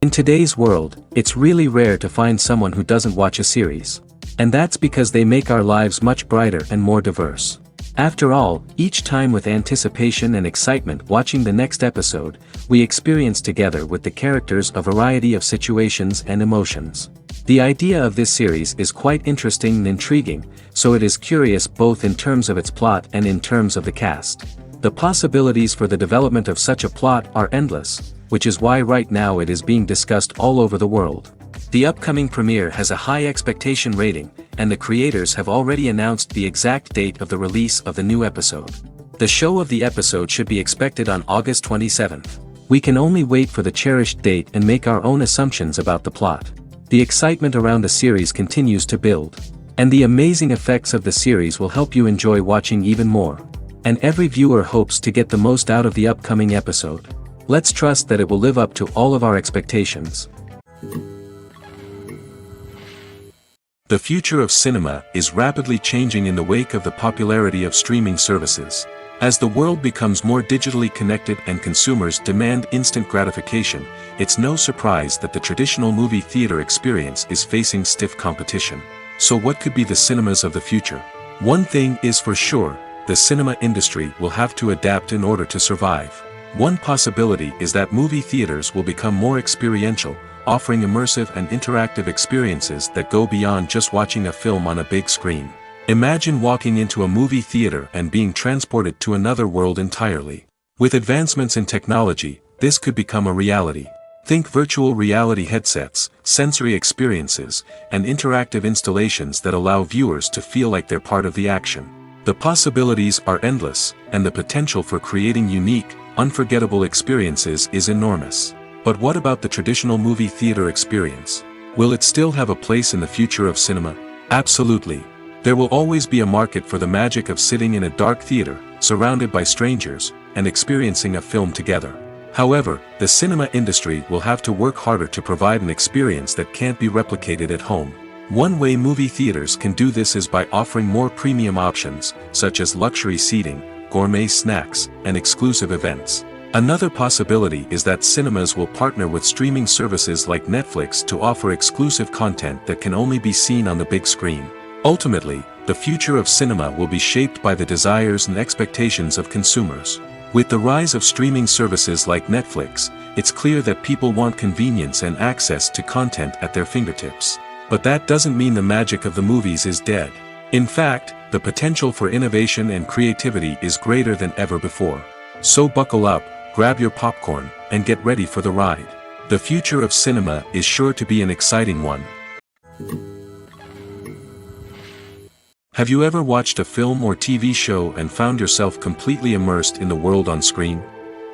In today's world, it's really rare to find someone who doesn't watch a series. And that's because they make our lives much brighter and more diverse. After all, each time with anticipation and excitement watching the next episode, we experience together with the characters a variety of situations and emotions. The idea of this series is quite interesting and intriguing, so it is curious both in terms of its plot and in terms of the cast. The possibilities for the development of such a plot are endless, which is why right now it is being discussed all over the world. The upcoming premiere has a high expectation rating, and the creators have already announced the exact date of the release of the new episode. The show of the episode should be expected on August 27th. We can only wait for the cherished date and make our own assumptions about the plot. The excitement around the series continues to build. And the amazing effects of the series will help you enjoy watching even more. And every viewer hopes to get the most out of the upcoming episode. Let's trust that it will live up to all of our expectations. The future of cinema is rapidly changing in the wake of the popularity of streaming services. As the world becomes more digitally connected and consumers demand instant gratification, it's no surprise that the traditional movie theater experience is facing stiff competition. So what could be the cinemas of the future? One thing is for sure, the cinema industry will have to adapt in order to survive. One possibility is that movie theaters will become more experiential, offering immersive and interactive experiences that go beyond just watching a film on a big screen. Imagine walking into a movie theater and being transported to another world entirely. With advancements in technology, this could become a reality. Think virtual reality headsets, sensory experiences, and interactive installations that allow viewers to feel like they're part of the action. The possibilities are endless, and the potential for creating unique, unforgettable experiences is enormous. But what about the traditional movie theater experience? Will it still have a place in the future of cinema? Absolutely. There will always be a market for the magic of sitting in a dark theater, surrounded by strangers, and experiencing a film together. However, the cinema industry will have to work harder to provide an experience that can't be replicated at home. One way movie theaters can do this is by offering more premium options, such as luxury seating, gourmet snacks, and exclusive events. Another possibility is that cinemas will partner with streaming services like Netflix to offer exclusive content that can only be seen on the big screen. Ultimately, the future of cinema will be shaped by the desires and expectations of consumers. With the rise of streaming services like Netflix, it's clear that people want convenience and access to content at their fingertips. But that doesn't mean the magic of the movies is dead. In fact, the potential for innovation and creativity is greater than ever before. So buckle up, grab your popcorn, and get ready for the ride. The future of cinema is sure to be an exciting one. Have you ever watched a film or TV show and found yourself completely immersed in the world on screen?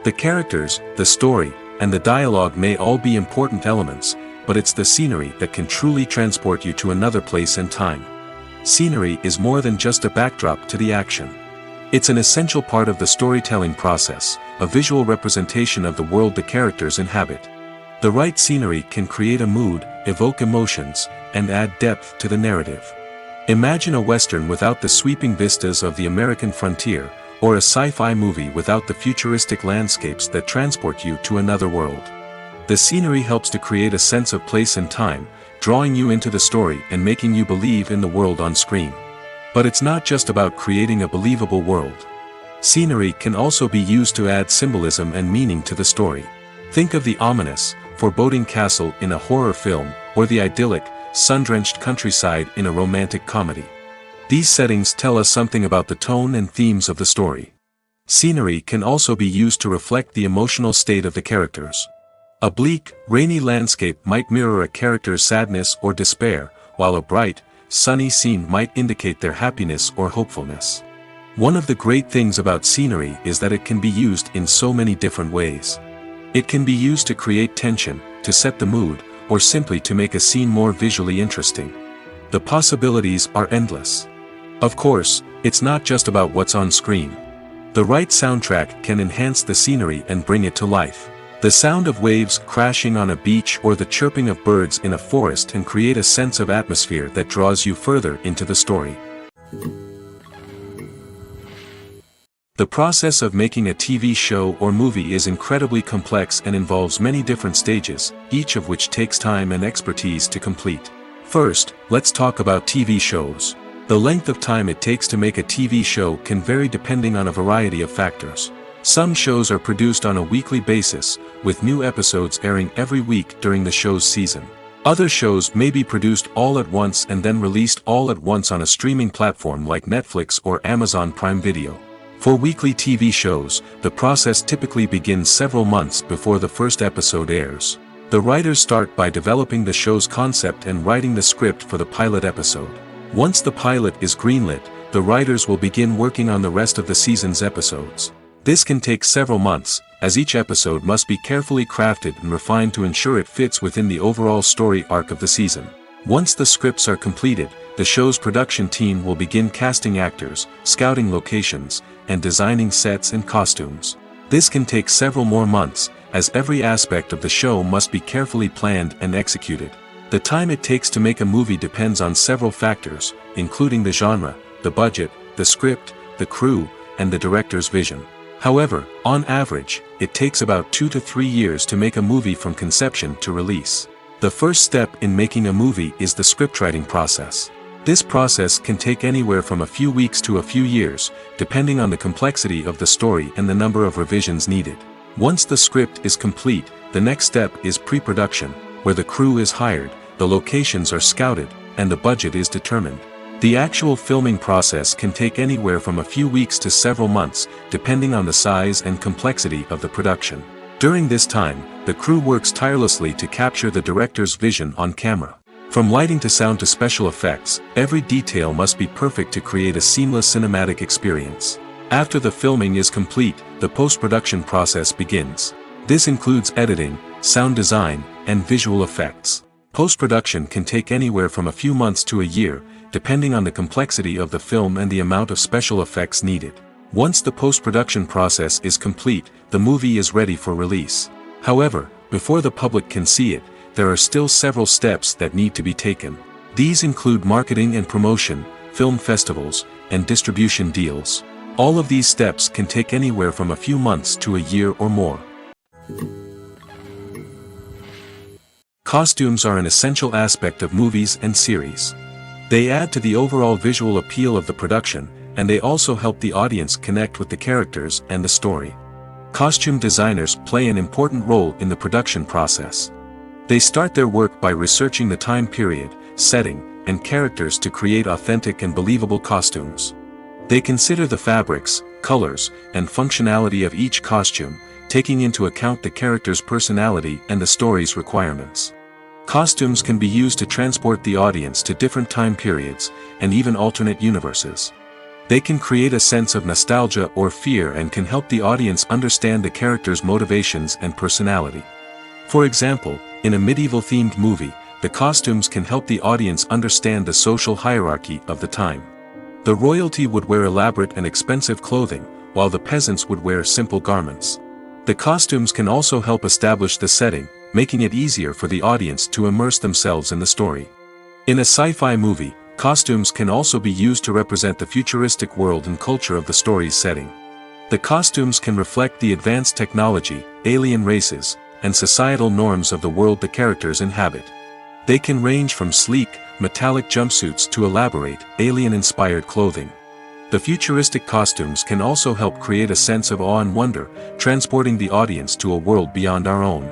The characters, the story, and the dialogue may all be important elements, but it's the scenery that can truly transport you to another place and time. Scenery is more than just a backdrop to the action. It's an essential part of the storytelling process, a visual representation of the world the characters inhabit. The right scenery can create a mood, evoke emotions, and add depth to the narrative. Imagine a Western without the sweeping vistas of the American frontier, or a sci-fi movie without the futuristic landscapes that transport you to another world. The scenery helps to create a sense of place and time, drawing you into the story and making you believe in the world on screen. But it's not just about creating a believable world. Scenery can also be used to add symbolism and meaning to the story. Think of the ominous, foreboding castle in a horror film, or the idyllic, sun-drenched countryside in a romantic comedy. These settings tell us something about the tone and themes of the story. Scenery can also be used to reflect the emotional state of the characters. A bleak, rainy landscape might mirror a character's sadness or despair, while a bright, sunny scene might indicate their happiness or hopefulness. One of the great things about scenery is that it can be used in so many different ways. It can be used to create tension, to set the mood, or simply to make a scene more visually interesting. The possibilities are endless. Of course, it's not just about what's on screen. The right soundtrack can enhance the scenery and bring it to life. The sound of waves crashing on a beach or the chirping of birds in a forest can create a sense of atmosphere that draws you further into the story. The process of making a TV show or movie is incredibly complex and involves many different stages, each of which takes time and expertise to complete. First, let's talk about TV shows. The length of time it takes to make a TV show can vary depending on a variety of factors. Some shows are produced on a weekly basis, with new episodes airing every week during the show's season. Other shows may be produced all at once and then released all at once on a streaming platform like Netflix or Amazon Prime Video. For weekly TV shows, the process typically begins several months before the first episode airs. The writers start by developing the show's concept and writing the script for the pilot episode. Once the pilot is greenlit, the writers will begin working on the rest of the season's episodes. This can take several months, as each episode must be carefully crafted and refined to ensure it fits within the overall story arc of the season. Once the scripts are completed, the show's production team will begin casting actors, scouting locations, and designing sets and costumes. This can take several more months, as every aspect of the show must be carefully planned and executed. The time it takes to make a movie depends on several factors, including the genre, the budget, the script, the crew, and the director's vision. However, on average, it takes about 2 to 3 years to make a movie from conception to release. The first step in making a movie is the scriptwriting process. This process can take anywhere from a few weeks to a few years, depending on the complexity of the story and the number of revisions needed. Once the script is complete, the next step is pre-production, where the crew is hired, the locations are scouted, and the budget is determined. The actual filming process can take anywhere from a few weeks to several months, depending on the size and complexity of the production. During this time, the crew works tirelessly to capture the director's vision on camera. From lighting to sound to special effects, every detail must be perfect to create a seamless cinematic experience. After the filming is complete, the post-production process begins. This includes editing, sound design, and visual effects. Post-production can take anywhere from a few months to a year, depending on the complexity of the film and the amount of special effects needed. Once the post-production process is complete, the movie is ready for release. However, before the public can see it, there are still several steps that need to be taken. These include marketing and promotion, film festivals, and distribution deals. All of these steps can take anywhere from a few months to a year or more. Costumes are an essential aspect of movies and series. They add to the overall visual appeal of the production, and they also help the audience connect with the characters and the story. Costume designers play an important role in the production process. They start their work by researching the time period, setting, and characters to create authentic and believable costumes. They consider the fabrics, colors, and functionality of each costume, taking into account the character's personality and the story's requirements. Costumes can be used to transport the audience to different time periods, and even alternate universes. They can create a sense of nostalgia or fear and can help the audience understand the character's motivations and personality. For example, in a medieval-themed movie, the costumes can help the audience understand the social hierarchy of the time. The royalty would wear elaborate and expensive clothing, while the peasants would wear simple garments. The costumes can also help establish the setting, making it easier for the audience to immerse themselves in the story. In a sci-fi movie, costumes can also be used to represent the futuristic world and culture of the story's setting. The costumes can reflect the advanced technology, alien races, and societal norms of the world the characters inhabit. They can range from sleek, metallic jumpsuits to elaborate, alien-inspired clothing. The futuristic costumes can also help create a sense of awe and wonder, transporting the audience to a world beyond our own.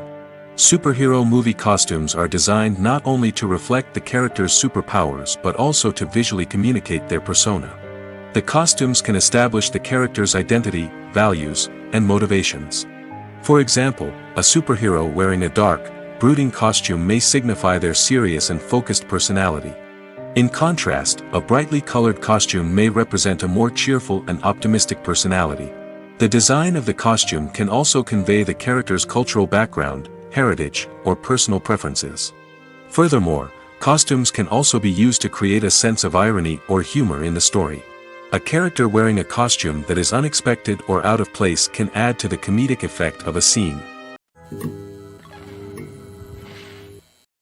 Superhero movie costumes are designed not only to reflect the character's superpowers but also to visually communicate their persona. The costumes can establish the character's identity, values, and motivations. For example, a superhero wearing a dark, brooding costume may signify their serious and focused personality. In contrast, a brightly colored costume may represent a more cheerful and optimistic personality. The design of the costume can also convey the character's cultural background, heritage, or personal preferences. Furthermore, costumes can also be used to create a sense of irony or humor in the story. A character wearing a costume that is unexpected or out of place can add to the comedic effect of a scene.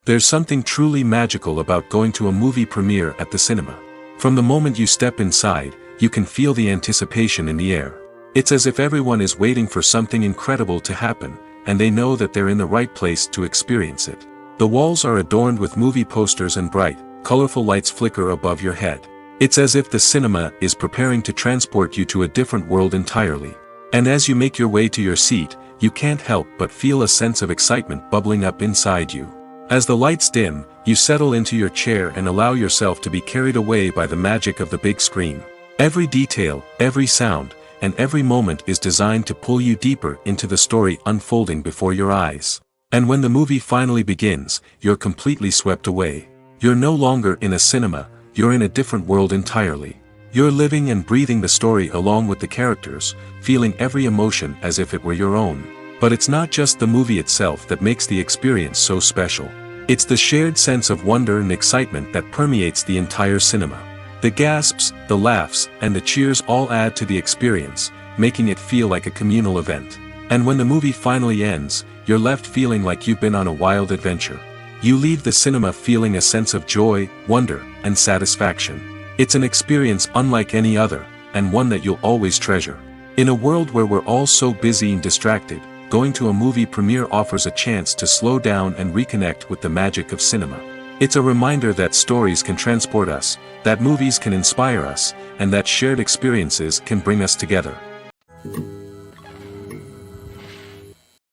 There's something truly magical about going to a movie premiere at the cinema. From the moment you step inside, you can feel the anticipation in the air. It's as if everyone is waiting for something incredible to happen, and they know that they're in the right place to experience it. The walls are adorned with movie posters and bright, colorful lights flicker above your head. It's as if the cinema is preparing to transport you to a different world entirely. And as you make your way to your seat, you can't help but feel a sense of excitement bubbling up inside you. As the lights dim, you settle into your chair and allow yourself to be carried away by the magic of the big screen. Every detail, every sound, and every moment is designed to pull you deeper into the story unfolding before your eyes. And when the movie finally begins, you're completely swept away. You're no longer in a cinema, you're in a different world entirely. You're living and breathing the story along with the characters, feeling every emotion as if it were your own. But it's not just the movie itself that makes the experience so special. It's the shared sense of wonder and excitement that permeates the entire cinema. The gasps, the laughs, and the cheers all add to the experience, making it feel like a communal event. And when the movie finally ends, you're left feeling like you've been on a wild adventure. You leave the cinema feeling a sense of joy, wonder, and satisfaction. It's an experience unlike any other, and one that you'll always treasure. In a world where we're all so busy and distracted, going to a movie premiere offers a chance to slow down and reconnect with the magic of cinema. It's a reminder that stories can transport us, that movies can inspire us, and that shared experiences can bring us together.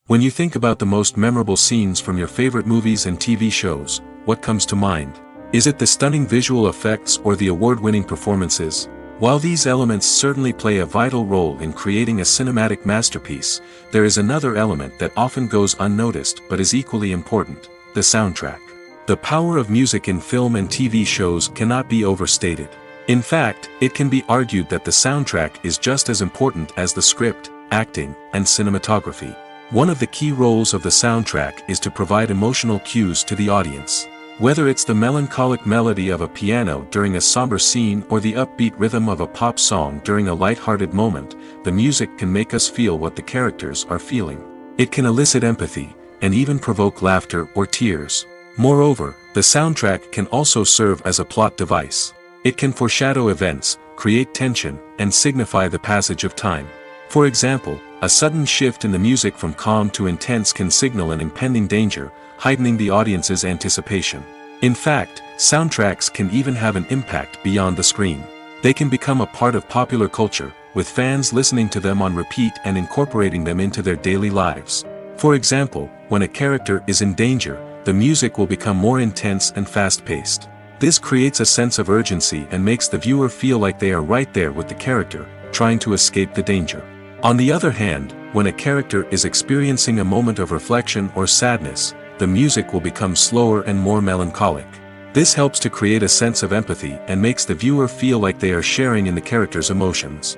When you think about the most memorable scenes from your favorite movies and TV shows, what comes to mind? Is it the stunning visual effects or the award-winning performances? While these elements certainly play a vital role in creating a cinematic masterpiece, there is another element that often goes unnoticed but is equally important: the soundtrack. The power of music in film and TV shows cannot be overstated. In fact, it can be argued that the soundtrack is just as important as the script, acting, and cinematography. One of the key roles of the soundtrack is to provide emotional cues to the audience. Whether it's the melancholic melody of a piano during a somber scene or the upbeat rhythm of a pop song during a light-hearted moment, the music can make us feel what the characters are feeling. It can elicit empathy, and even provoke laughter or tears. Moreover, the soundtrack can also serve as a plot device. It can foreshadow events, create tension, and signify the passage of time. For example, a sudden shift in the music from calm to intense can signal an impending danger, heightening the audience's anticipation. In fact, soundtracks can even have an impact beyond the screen. They can become a part of popular culture, with fans listening to them on repeat and incorporating them into their daily lives. For example, when a character is in danger, the music will become more intense and fast-paced. This creates a sense of urgency and makes the viewer feel like they are right there with the character, trying to escape the danger. On the other hand, when a character is experiencing a moment of reflection or sadness, the music will become slower and more melancholic. This helps to create a sense of empathy and makes the viewer feel like they are sharing in the character's emotions.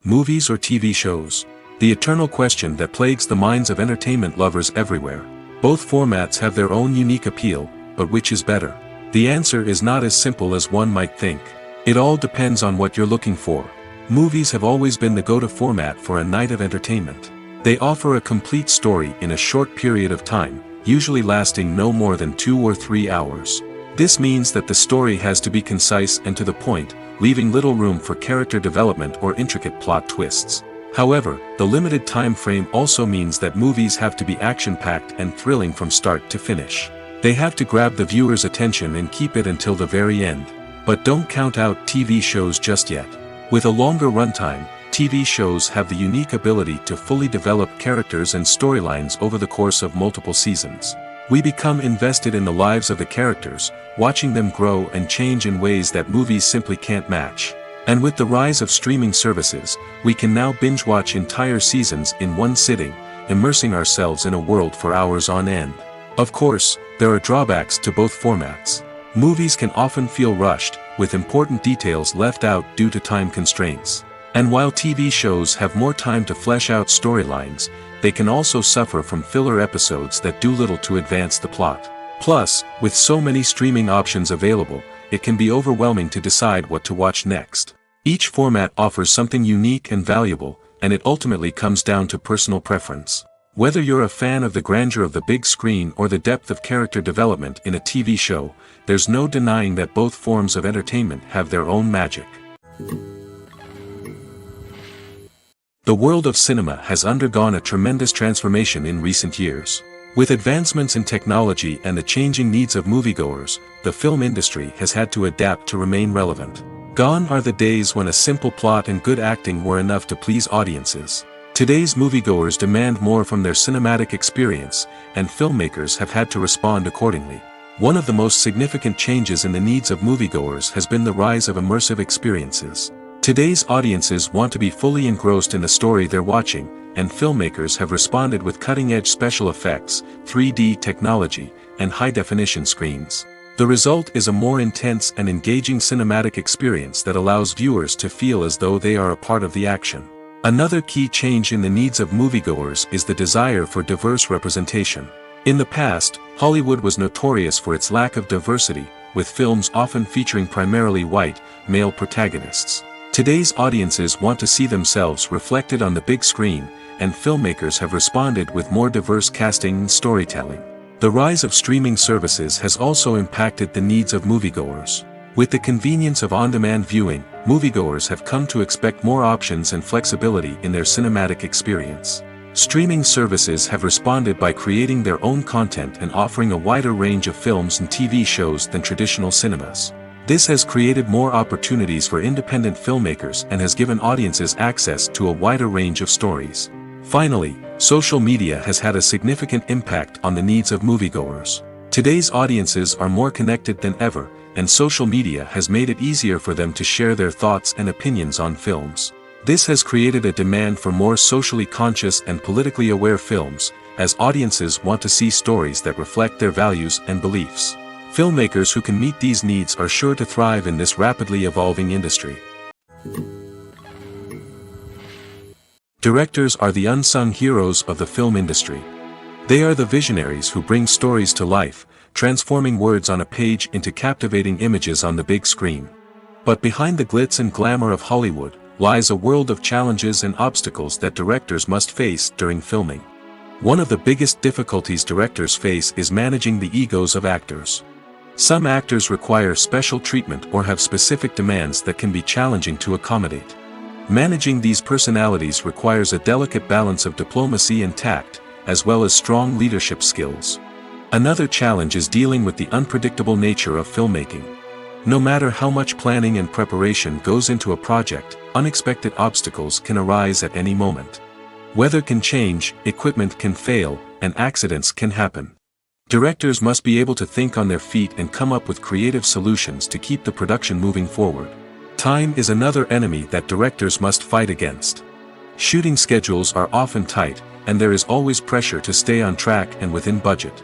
Movies or TV shows? The eternal question that plagues the minds of entertainment lovers everywhere. Both formats have their own unique appeal, but which is better? The answer is not as simple as one might think. It all depends on what you're looking for. Movies have always been the go-to format for a night of entertainment. They offer a complete story in a short period of time, usually lasting no more than 2 or 3 hours. This means that the story has to be concise and to the point, leaving little room for character development or intricate plot twists. However, the limited time frame also means that movies have to be action-packed and thrilling from start to finish. They have to grab the viewer's attention and keep it until the very end. But don't count out TV shows just yet. With a longer runtime, TV shows have the unique ability to fully develop characters and storylines over the course of multiple seasons. We become invested in the lives of the characters, watching them grow and change in ways that movies simply can't match. And with the rise of streaming services, we can now binge-watch entire seasons in one sitting, immersing ourselves in a world for hours on end. Of course, there are drawbacks to both formats. Movies can often feel rushed, with important details left out due to time constraints. And while TV shows have more time to flesh out storylines, they can also suffer from filler episodes that do little to advance the plot. Plus, with so many streaming options available, it can be overwhelming to decide what to watch next. Each format offers something unique and valuable, and it ultimately comes down to personal preference. Whether you're a fan of the grandeur of the big screen or the depth of character development in a TV show, there's no denying that both forms of entertainment have their own magic. The world of cinema has undergone a tremendous transformation in recent years. With advancements in technology and the changing needs of moviegoers, the film industry has had to adapt to remain relevant. Gone are the days when a simple plot and good acting were enough to please audiences. Today's moviegoers demand more from their cinematic experience, and filmmakers have had to respond accordingly. One of the most significant changes in the needs of moviegoers has been the rise of immersive experiences. Today's audiences want to be fully engrossed in the story they're watching, and filmmakers have responded with cutting-edge special effects, 3D technology, and high-definition screens. The result is a more intense and engaging cinematic experience that allows viewers to feel as though they are a part of the action. Another key change in the needs of moviegoers is the desire for diverse representation. In the past, Hollywood was notorious for its lack of diversity, with films often featuring primarily white, male protagonists. Today's audiences want to see themselves reflected on the big screen, and filmmakers have responded with more diverse casting and storytelling. The rise of streaming services has also impacted the needs of moviegoers. With the convenience of on-demand viewing, moviegoers have come to expect more options and flexibility in their cinematic experience. Streaming services have responded by creating their own content and offering a wider range of films and TV shows than traditional cinemas. This has created more opportunities for independent filmmakers and has given audiences access to a wider range of stories. Finally, social media has had a significant impact on the needs of moviegoers. Today's audiences are more connected than ever, and social media has made it easier for them to share their thoughts and opinions on films. This has created a demand for more socially conscious and politically aware films, as audiences want to see stories that reflect their values and beliefs. Filmmakers who can meet these needs are sure to thrive in this rapidly evolving industry. Directors are the unsung heroes of the film industry. They are the visionaries who bring stories to life, transforming words on a page into captivating images on the big screen. But behind the glitz and glamour of Hollywood lies a world of challenges and obstacles that directors must face during filming. One of the biggest difficulties directors face is managing the egos of actors. Some actors require special treatment or have specific demands that can be challenging to accommodate. Managing these personalities requires a delicate balance of diplomacy and tact, as well as strong leadership skills. Another challenge is dealing with the unpredictable nature of filmmaking. No matter how much planning and preparation goes into a project, unexpected obstacles can arise at any moment. Weather can change, equipment can fail, and accidents can happen. Directors must be able to think on their feet and come up with creative solutions to keep the production moving forward. Time is another enemy that directors must fight against. Shooting schedules are often tight, and there is always pressure to stay on track and within budget.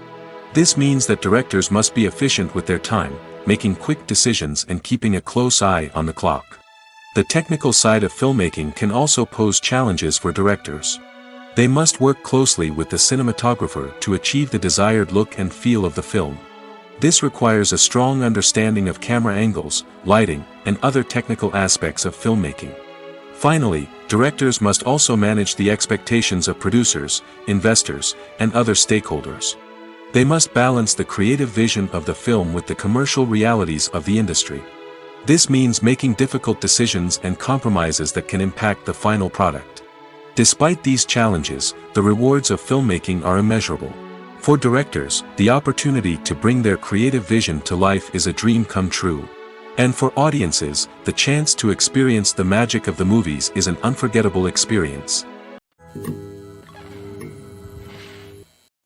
This means that directors must be efficient with their time, making quick decisions and keeping a close eye on the clock. The technical side of filmmaking can also pose challenges for directors. They must work closely with the cinematographer to achieve the desired look and feel of the film. This requires a strong understanding of camera angles, lighting, and other technical aspects of filmmaking. Finally, directors must also manage the expectations of producers, investors, and other stakeholders. They must balance the creative vision of the film with the commercial realities of the industry. This means making difficult decisions and compromises that can impact the final product. Despite these challenges, the rewards of filmmaking are immeasurable. For directors, the opportunity to bring their creative vision to life is a dream come true. And for audiences, the chance to experience the magic of the movies is an unforgettable experience.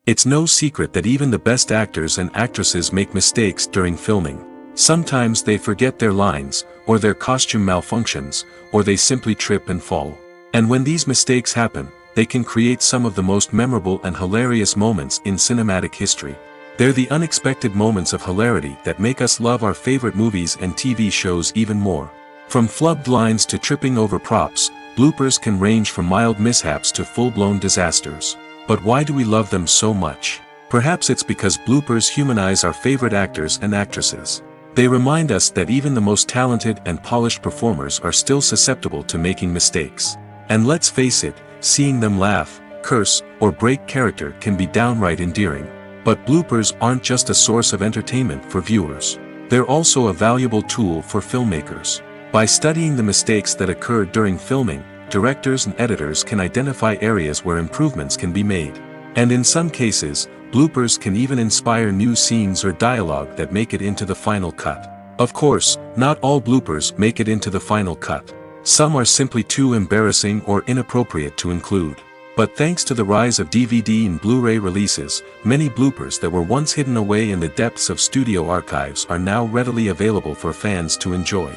It's no secret that even the best actors and actresses make mistakes during filming. Sometimes they forget their lines, or their costume malfunctions, or they simply trip and fall. And when these mistakes happen, they can create some of the most memorable and hilarious moments in cinematic history. They're the unexpected moments of hilarity that make us love our favorite movies and TV shows even more. From flubbed lines to tripping over props, bloopers can range from mild mishaps to full-blown disasters. But why do we love them so much? Perhaps it's because bloopers humanize our favorite actors and actresses. They remind us that even the most talented and polished performers are still susceptible to making mistakes. And let's face it, seeing them laugh, curse, or break character can be downright endearing. But bloopers aren't just a source of entertainment for viewers. They're also a valuable tool for filmmakers. By studying the mistakes that occurred during filming, directors and editors can identify areas where improvements can be made. And in some cases, bloopers can even inspire new scenes or dialogue that make it into the final cut. Of course, not all bloopers make it into the final cut. Some are simply too embarrassing or inappropriate to include. But thanks to the rise of DVD and Blu-ray releases, many bloopers that were once hidden away in the depths of studio archives are now readily available for fans to enjoy.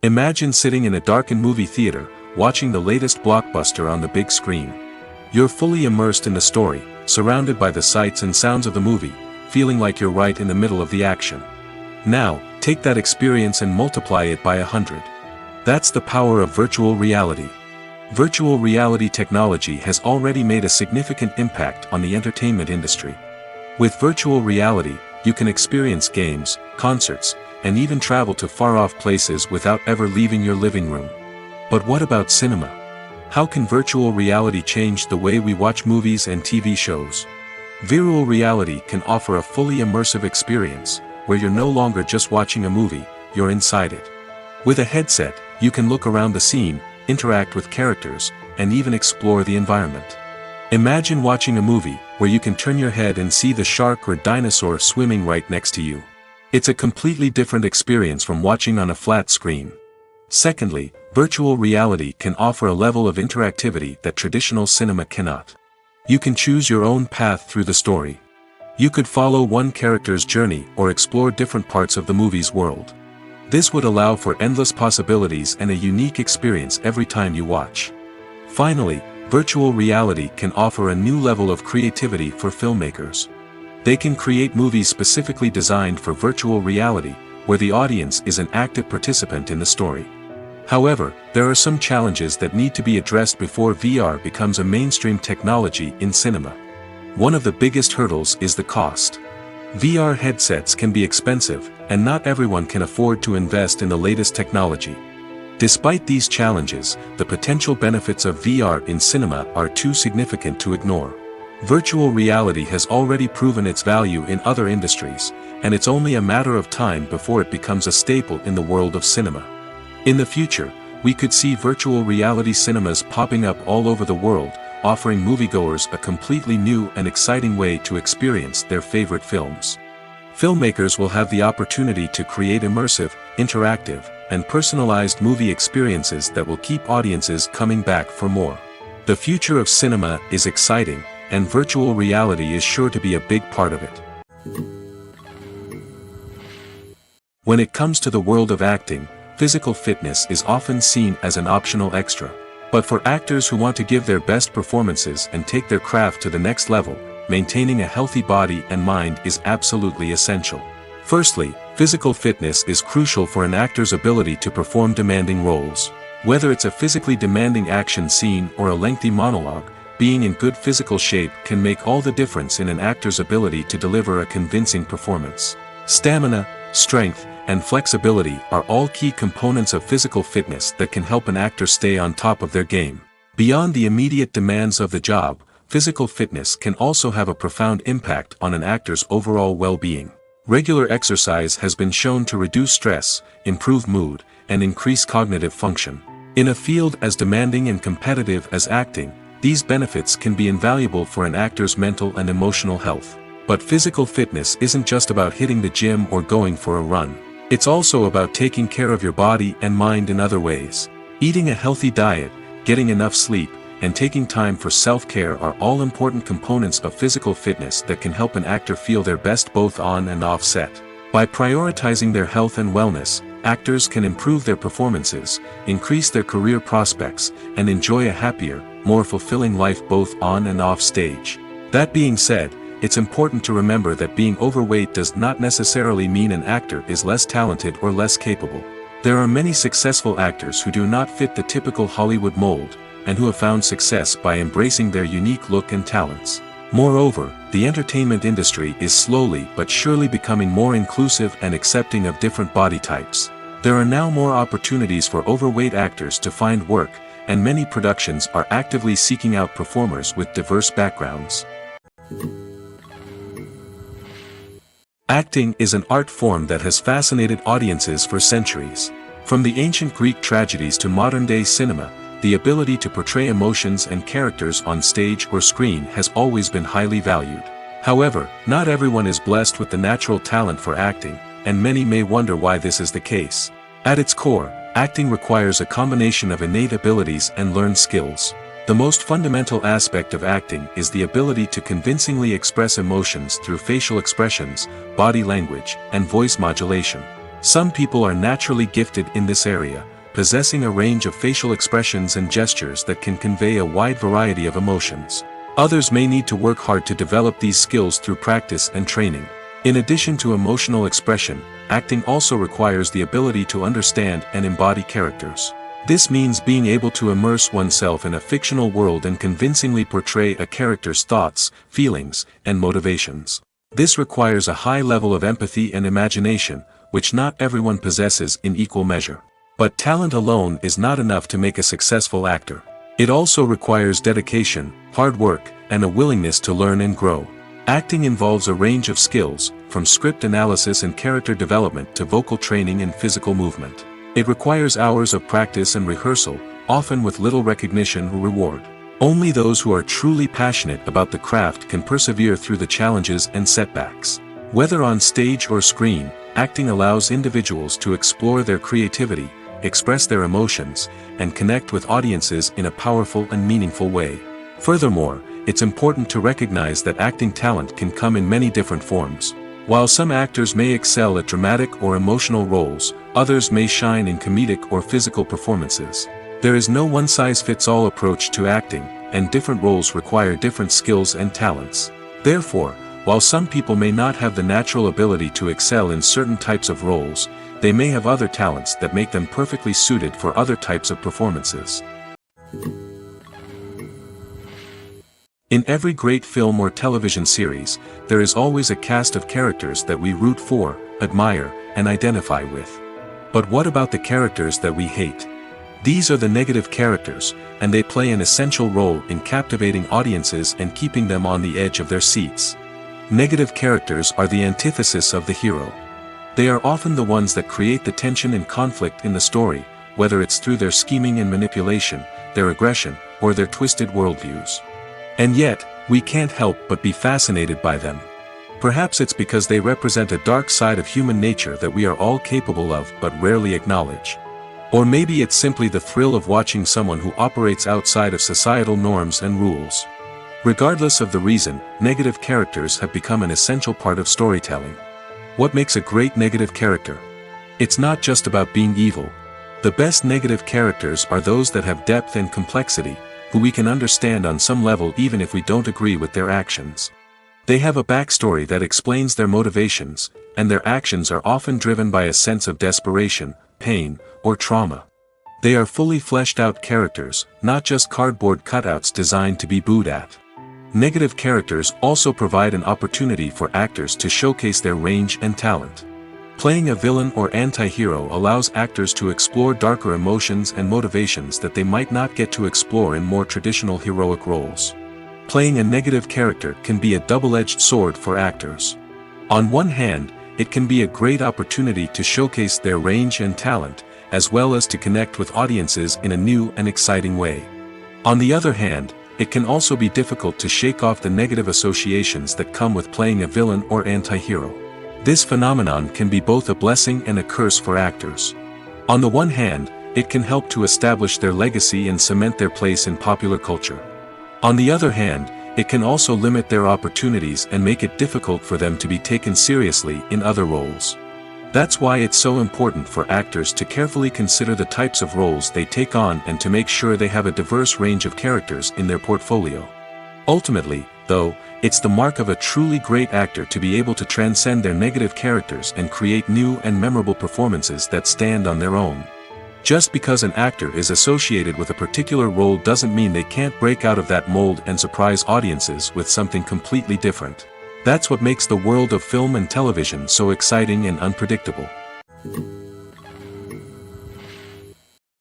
Imagine sitting in a darkened movie theater, watching the latest blockbuster on the big screen. You're fully immersed in the story, surrounded by the sights and sounds of the movie, feeling like you're right in the middle of the action. Now, take that experience and multiply it by 100. That's the power of virtual reality. Virtual reality technology has already made a significant impact on the entertainment industry. With virtual reality, you can experience games, concerts, and even travel to far-off places without ever leaving your living room. But what about cinema? How can virtual reality change the way we watch movies and TV shows? Virtual reality can offer a fully immersive experience, where you're no longer just watching a movie, you're inside it. With a headset, you can look around the scene, interact with characters, and even explore the environment. Imagine watching a movie where you can turn your head and see the shark or dinosaur swimming right next to you. It's a completely different experience from watching on a flat screen. Secondly, virtual reality can offer a level of interactivity that traditional cinema cannot. You can choose your own path through the story. You could follow one character's journey or explore different parts of the movie's world. This would allow for endless possibilities and a unique experience every time you watch. Finally, virtual reality can offer a new level of creativity for filmmakers. They can create movies specifically designed for virtual reality, where the audience is an active participant in the story. However, there are some challenges that need to be addressed before VR becomes a mainstream technology in cinema. One of the biggest hurdles is the cost. VR headsets can be expensive, and not everyone can afford to invest in the latest technology. Despite these challenges, the potential benefits of VR in cinema are too significant to ignore. Virtual reality has already proven its value in other industries, and it's only a matter of time before it becomes a staple in the world of cinema. In the future, we could see virtual reality cinemas popping up all over the world, offering moviegoers a completely new and exciting way to experience their favorite films. Filmmakers will have the opportunity to create immersive, interactive, and personalized movie experiences that will keep audiences coming back for more. The future of cinema is exciting, and virtual reality is sure to be a big part of it. When it comes to the world of acting, physical fitness is often seen as an optional extra. But for actors who want to give their best performances and take their craft to the next level, maintaining a healthy body and mind is absolutely essential. Firstly, physical fitness is crucial for an actor's ability to perform demanding roles. Whether it's a physically demanding action scene or a lengthy monologue, being in good physical shape can make all the difference in an actor's ability to deliver a convincing performance. Stamina, strength, and flexibility are all key components of physical fitness that can help an actor stay on top of their game. Beyond the immediate demands of the job, physical fitness can also have a profound impact on an actor's overall well-being. Regular exercise has been shown to reduce stress, improve mood, and increase cognitive function. In a field as demanding and competitive as acting, these benefits can be invaluable for an actor's mental and emotional health. But physical fitness isn't just about hitting the gym or going for a run. It's also about taking care of your body and mind in other ways. Eating a healthy diet, getting enough sleep, and taking time for self-care are all important components of physical fitness that can help an actor feel their best both on and off set. By prioritizing their health and wellness, actors can improve their performances, increase their career prospects, and enjoy a happier, more fulfilling life both on and off stage. That being said, it's important to remember that being overweight does not necessarily mean an actor is less talented or less capable. There are many successful actors who do not fit the typical Hollywood mold, and who have found success by embracing their unique look and talents. Moreover, the entertainment industry is slowly but surely becoming more inclusive and accepting of different body types. There are now more opportunities for overweight actors to find work, and many productions are actively seeking out performers with diverse backgrounds. Acting is an art form that has fascinated audiences for centuries. From the ancient Greek tragedies to modern-day cinema, the ability to portray emotions and characters on stage or screen has always been highly valued. However, not everyone is blessed with the natural talent for acting, and many may wonder why this is the case. At its core, acting requires a combination of innate abilities and learned skills. The most fundamental aspect of acting is the ability to convincingly express emotions through facial expressions, body language, and voice modulation. Some people are naturally gifted in this area, possessing a range of facial expressions and gestures that can convey a wide variety of emotions. Others may need to work hard to develop these skills through practice and training. In addition to emotional expression, acting also requires the ability to understand and embody characters. This means being able to immerse oneself in a fictional world and convincingly portray a character's thoughts, feelings, and motivations. This requires a high level of empathy and imagination, which not everyone possesses in equal measure. But talent alone is not enough to make a successful actor. It also requires dedication, hard work, and a willingness to learn and grow. Acting involves a range of skills, from script analysis and character development to vocal training and physical movement. It requires hours of practice and rehearsal, often with little recognition or reward. Only those who are truly passionate about the craft can persevere through the challenges and setbacks. Whether on stage or screen, acting allows individuals to explore their creativity, express their emotions, and connect with audiences in a powerful and meaningful way. Furthermore, it's important to recognize that acting talent can come in many different forms. While some actors may excel at dramatic or emotional roles, others may shine in comedic or physical performances. There is no one-size-fits-all approach to acting, and different roles require different skills and talents. Therefore, while some people may not have the natural ability to excel in certain types of roles, they may have other talents that make them perfectly suited for other types of performances. In every great film or television series, there is always a cast of characters that we root for, admire, and identify with. But what about the characters that we hate? These are the negative characters, and they play an essential role in captivating audiences and keeping them on the edge of their seats. Negative characters are the antithesis of the hero. They are often the ones that create the tension and conflict in the story, whether it's through their scheming and manipulation, their aggression, or their twisted worldviews. And yet, we can't help but be fascinated by them. Perhaps it's because they represent a dark side of human nature that we are all capable of but rarely acknowledge. Or maybe it's simply the thrill of watching someone who operates outside of societal norms and rules. Regardless of the reason, negative characters have become an essential part of storytelling. What makes a great negative character? It's not just about being evil. The best negative characters are those that have depth and complexity, who we can understand on some level even if we don't agree with their actions. They have a backstory that explains their motivations, and their actions are often driven by a sense of desperation, pain, or trauma. They are fully fleshed out characters, not just cardboard cutouts designed to be booed at. Negative characters also provide an opportunity for actors to showcase their range and talent. Playing a villain or anti-hero allows actors to explore darker emotions and motivations that they might not get to explore in more traditional heroic roles. Playing a negative character can be a double-edged sword for actors. On one hand, it can be a great opportunity to showcase their range and talent, as well as to connect with audiences in a new and exciting way. On the other hand, it can also be difficult to shake off the negative associations that come with playing a villain or anti-hero. This phenomenon can be both a blessing and a curse for actors. On the one hand, it can help to establish their legacy and cement their place in popular culture. On the other hand, it can also limit their opportunities and make it difficult for them to be taken seriously in other roles. That's why it's so important for actors to carefully consider the types of roles they take on and to make sure they have a diverse range of characters in their portfolio. Ultimately, though, it's the mark of a truly great actor to be able to transcend their negative characters and create new and memorable performances that stand on their own. Just because an actor is associated with a particular role doesn't mean they can't break out of that mold and surprise audiences with something completely different. That's what makes the world of film and television so exciting and unpredictable.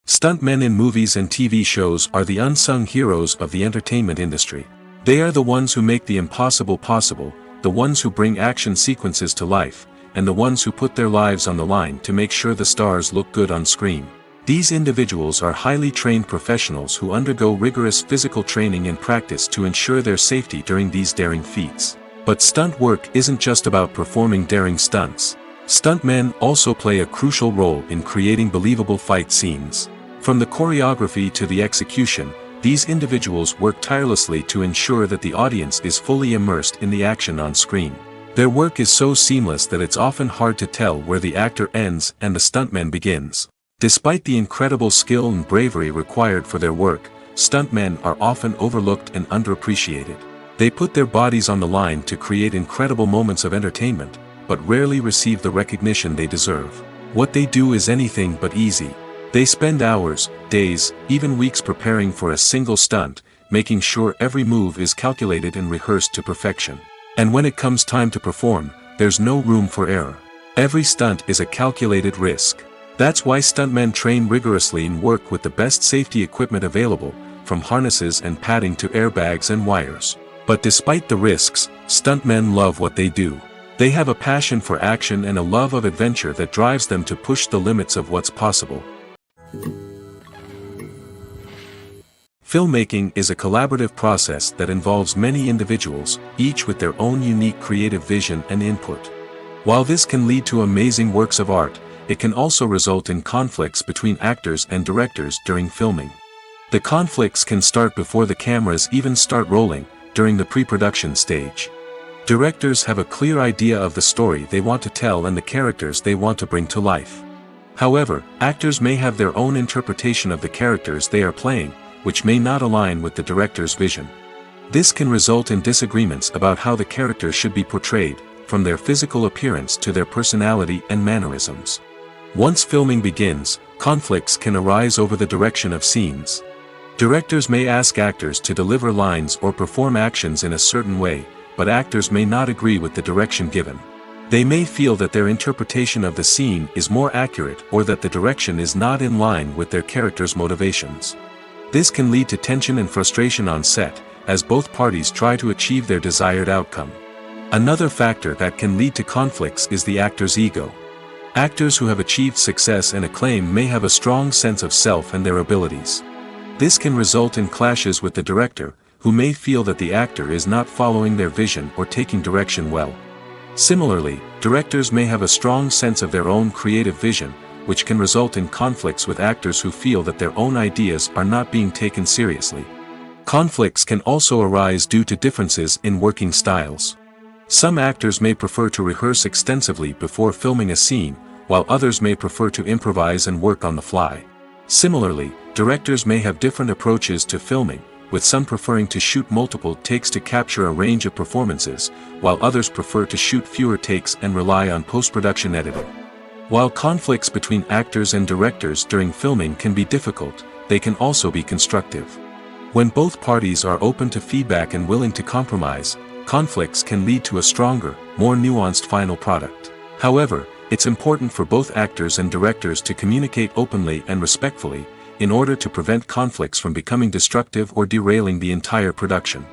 Stuntmen in movies and TV shows are the unsung heroes of the entertainment industry. They are the ones who make the impossible possible, the ones who bring action sequences to life, and the ones who put their lives on the line to make sure the stars look good on screen. These individuals are highly trained professionals who undergo rigorous physical training and practice to ensure their safety during these daring feats. But stunt work isn't just about performing daring stunts. Stuntmen also play a crucial role in creating believable fight scenes. From the choreography to the execution, these individuals work tirelessly to ensure that the audience is fully immersed in the action on screen. Their work is so seamless that it's often hard to tell where the actor ends and the stuntman begins. Despite the incredible skill and bravery required for their work, stuntmen are often overlooked and underappreciated. They put their bodies on the line to create incredible moments of entertainment, but rarely receive the recognition they deserve. What they do is anything but easy. They spend hours, days, even weeks preparing for a single stunt, making sure every move is calculated and rehearsed to perfection. And when it comes time to perform, there's no room for error. Every stunt is a calculated risk. That's why stuntmen train rigorously and work with the best safety equipment available, from harnesses and padding to airbags and wires. But despite the risks, stuntmen love what they do. They have a passion for action and a love of adventure that drives them to push the limits of what's possible. Filmmaking is a collaborative process that involves many individuals, each with their own unique creative vision and input. While this can lead to amazing works of art, it can also result in conflicts between actors and directors during filming. The conflicts can start before the cameras even start rolling, during the pre-production stage. Directors have a clear idea of the story they want to tell and the characters they want to bring to life. However, actors may have their own interpretation of the characters they are playing, which may not align with the director's vision. This can result in disagreements about how the characters should be portrayed, from their physical appearance to their personality and mannerisms. Once filming begins, conflicts can arise over the direction of scenes. Directors may ask actors to deliver lines or perform actions in a certain way, but actors may not agree with the direction given. They may feel that their interpretation of the scene is more accurate or that the direction is not in line with their character's motivations. This can lead to tension and frustration on set, as both parties try to achieve their desired outcome. Another factor that can lead to conflicts is the actor's ego. Actors who have achieved success and acclaim may have a strong sense of self and their abilities. This can result in clashes with the director, who may feel that the actor is not following their vision or taking direction well. Similarly, directors may have a strong sense of their own creative vision, which can result in conflicts with actors who feel that their own ideas are not being taken seriously. Conflicts can also arise due to differences in working styles. Some actors may prefer to rehearse extensively before filming a scene, while others may prefer to improvise and work on the fly. Similarly, directors may have different approaches to filming, with some preferring to shoot multiple takes to capture a range of performances, while others prefer to shoot fewer takes and rely on post-production editing. While conflicts between actors and directors during filming can be difficult, they can also be constructive. When both parties are open to feedback and willing to compromise, conflicts can lead to a stronger, more nuanced final product. However, it's important for both actors and directors to communicate openly and respectfully, in order to prevent conflicts from becoming destructive or derailing the entire production.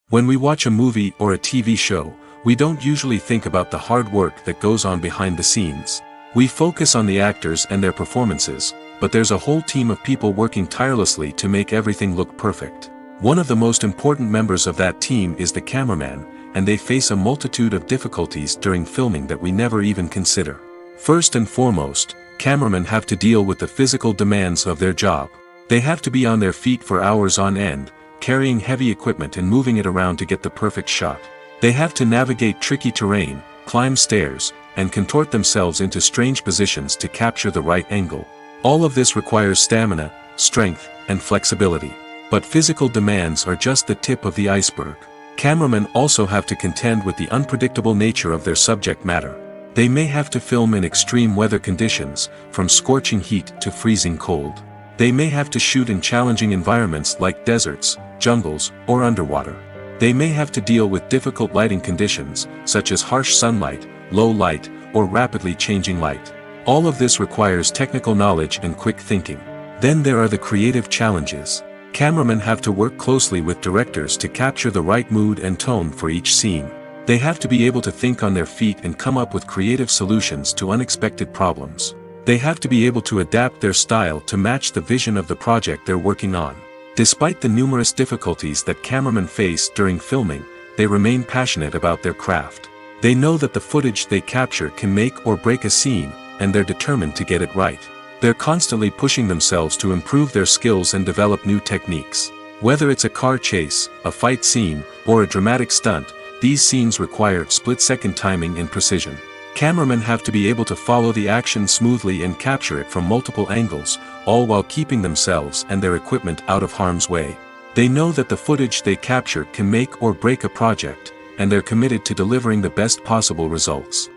When we watch a movie or a TV show, we don't usually think about the hard work that goes on behind the scenes. We focus on the actors and their performances, but there's a whole team of people working tirelessly to make everything look perfect. One of the most important members of that team is the cameraman, and they face a multitude of difficulties during filming that we never even consider. First and foremost, cameramen have to deal with the physical demands of their job. They have to be on their feet for hours on end, carrying heavy equipment and moving it around to get the perfect shot. They have to navigate tricky terrain, climb stairs, and contort themselves into strange positions to capture the right angle. All of this requires stamina, strength, and flexibility. But physical demands are just the tip of the iceberg. Cameramen also have to contend with the unpredictable nature of their subject matter. They may have to film in extreme weather conditions, from scorching heat to freezing cold. They may have to shoot in challenging environments like deserts, jungles, or underwater. They may have to deal with difficult lighting conditions, such as harsh sunlight, low light, or rapidly changing light. All of this requires technical knowledge and quick thinking. Then there are the creative challenges. Cameramen have to work closely with directors to capture the right mood and tone for each scene. They have to be able to think on their feet and come up with creative solutions to unexpected problems. They have to be able to adapt their style to match the vision of the project they're working on. Despite the numerous difficulties that cameramen face during filming, they remain passionate about their craft. They know that the footage they capture can make or break a scene, and they're determined to get it right. They're constantly pushing themselves to improve their skills and develop new techniques. Whether it's a car chase, a fight scene, or a dramatic stunt, these scenes require split-second timing and precision. Cameramen have to be able to follow the action smoothly and capture it from multiple angles, all while keeping themselves and their equipment out of harm's way. They know that the footage they capture can make or break a project, and they're committed to delivering the best possible results.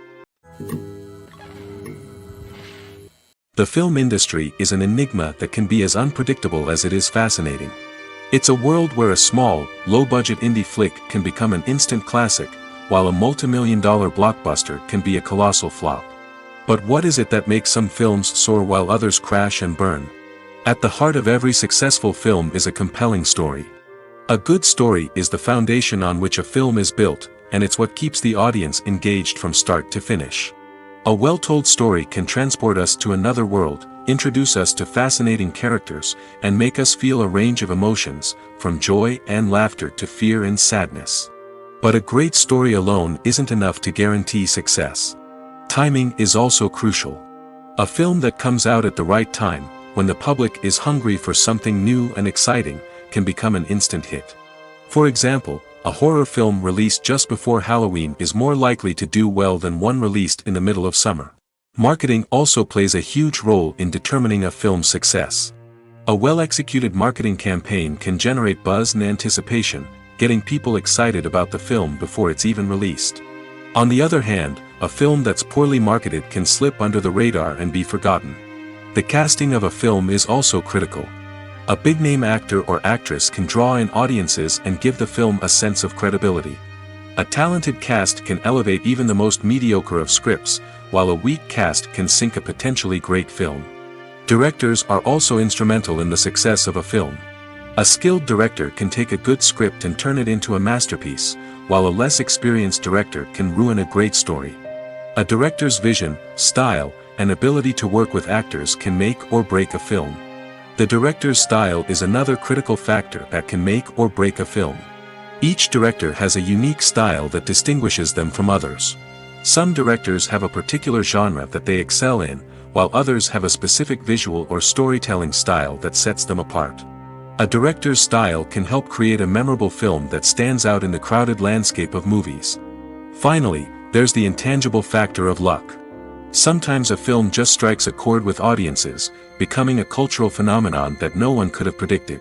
The film industry is an enigma that can be as unpredictable as it is fascinating. It's a world where a small, low-budget indie flick can become an instant classic, while a multi-million-dollar blockbuster can be a colossal flop. But what is it that makes some films soar while others crash and burn? At the heart of every successful film is a compelling story. A good story is the foundation on which a film is built, and it's what keeps the audience engaged from start to finish. A well-told story can transport us to another world, introduce us to fascinating characters, and make us feel a range of emotions, from joy and laughter to fear and sadness. But a great story alone isn't enough to guarantee success. Timing is also crucial. A film that comes out at the right time, when the public is hungry for something new and exciting, can become an instant hit. For example, a horror film released just before Halloween is more likely to do well than one released in the middle of summer. Marketing also plays a huge role in determining a film's success. A well-executed marketing campaign can generate buzz and anticipation, getting people excited about the film before it's even released. On the other hand, a film that's poorly marketed can slip under the radar and be forgotten. The casting of a film is also critical. A big-name actor or actress can draw in audiences and give the film a sense of credibility. A talented cast can elevate even the most mediocre of scripts, while a weak cast can sink a potentially great film. Directors are also instrumental in the success of a film. A skilled director can take a good script and turn it into a masterpiece, while a less experienced director can ruin a great story. A director's vision, style, and ability to work with actors can make or break a film. The director's style is another critical factor that can make or break a film. Each director has a unique style that distinguishes them from others. Some directors have a particular genre that they excel in, while others have a specific visual or storytelling style that sets them apart. A director's style can help create a memorable film that stands out in the crowded landscape of movies. Finally, there's the intangible factor of luck. Sometimes a film just strikes a chord with audiences, becoming a cultural phenomenon that no one could have predicted.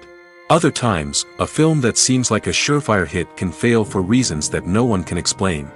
Other times, a film that seems like a surefire hit can fail for reasons that no one can explain.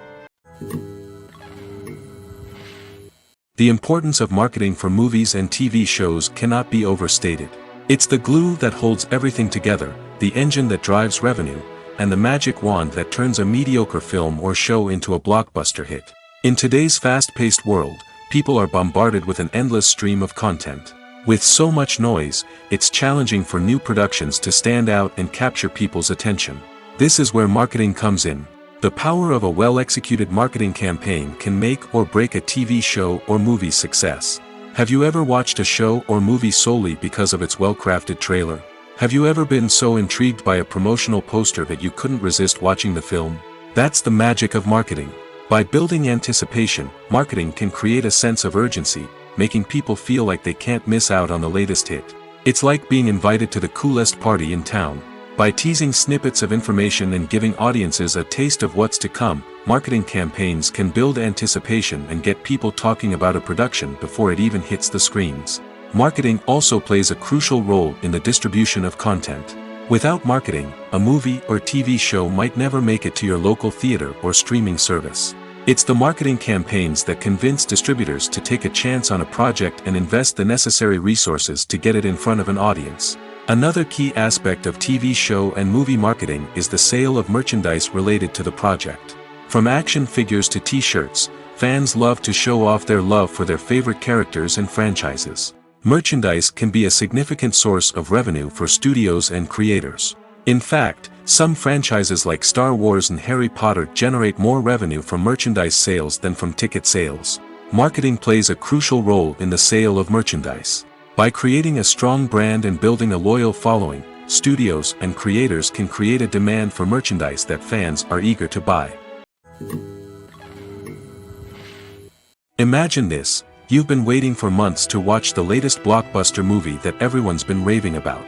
The importance of marketing for movies and TV shows cannot be overstated. It's the glue that holds everything together, the engine that drives revenue, and the magic wand that turns a mediocre film or show into a blockbuster hit. In today's fast-paced world, people are bombarded with an endless stream of content. With so much noise, it's challenging for new productions to stand out and capture people's attention. This is where marketing comes in. The power of a well-executed marketing campaign can make or break a TV show or movie's success. Have you ever watched a show or movie solely because of its well-crafted trailer? Have you ever been so intrigued by a promotional poster that you couldn't resist watching the film? That's the magic of marketing. By building anticipation, marketing can create a sense of urgency, making people feel like they can't miss out on the latest hit. It's like being invited to the coolest party in town. By teasing snippets of information and giving audiences a taste of what's to come, marketing campaigns can build anticipation and get people talking about a production before it even hits the screens. Marketing also plays a crucial role in the distribution of content. Without marketing, a movie or TV show might never make it to your local theater or streaming service. It's the marketing campaigns that convince distributors to take a chance on a project and invest the necessary resources to get it in front of an audience. Another key aspect of TV show and movie marketing is the sale of merchandise related to the project. From action figures to t-shirts, fans love to show off their love for their favorite characters and franchises. Merchandise can be a significant source of revenue for studios and creators. In fact, some franchises like Star Wars and Harry Potter generate more revenue from merchandise sales than from ticket sales. Marketing plays a crucial role in the sale of merchandise. By creating a strong brand and building a loyal following, studios and creators can create a demand for merchandise that fans are eager to buy. Imagine this: you've been waiting for months to watch the latest blockbuster movie that everyone's been raving about.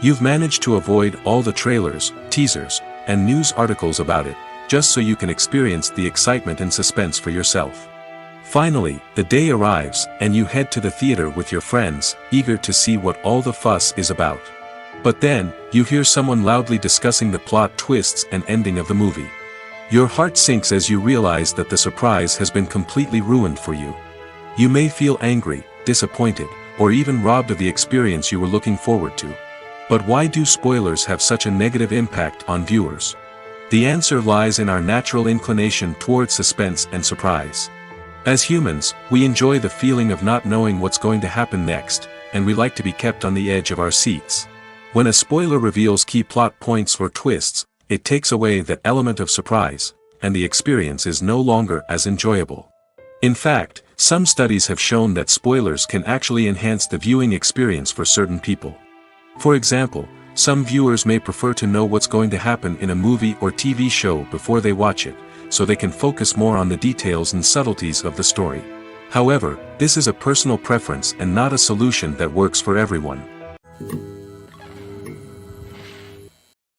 You've managed to avoid all the trailers, teasers, and news articles about it, just so you can experience the excitement and suspense for yourself. Finally, the day arrives, and you head to the theater with your friends, eager to see what all the fuss is about. But then, you hear someone loudly discussing the plot twists and ending of the movie. Your heart sinks as you realize that the surprise has been completely ruined for you. You may feel angry, disappointed, or even robbed of the experience you were looking forward to. But why do spoilers have such a negative impact on viewers? The answer lies in our natural inclination toward suspense and surprise. As humans, we enjoy the feeling of not knowing what's going to happen next, and we like to be kept on the edge of our seats. When a spoiler reveals key plot points or twists, it takes away that element of surprise, and the experience is no longer as enjoyable. In fact, some studies have shown that spoilers can actually enhance the viewing experience for certain people. For example, some viewers may prefer to know what's going to happen in a movie or TV show before they watch it, so they can focus more on the details and subtleties of the story. However, this is a personal preference and not a solution that works for everyone.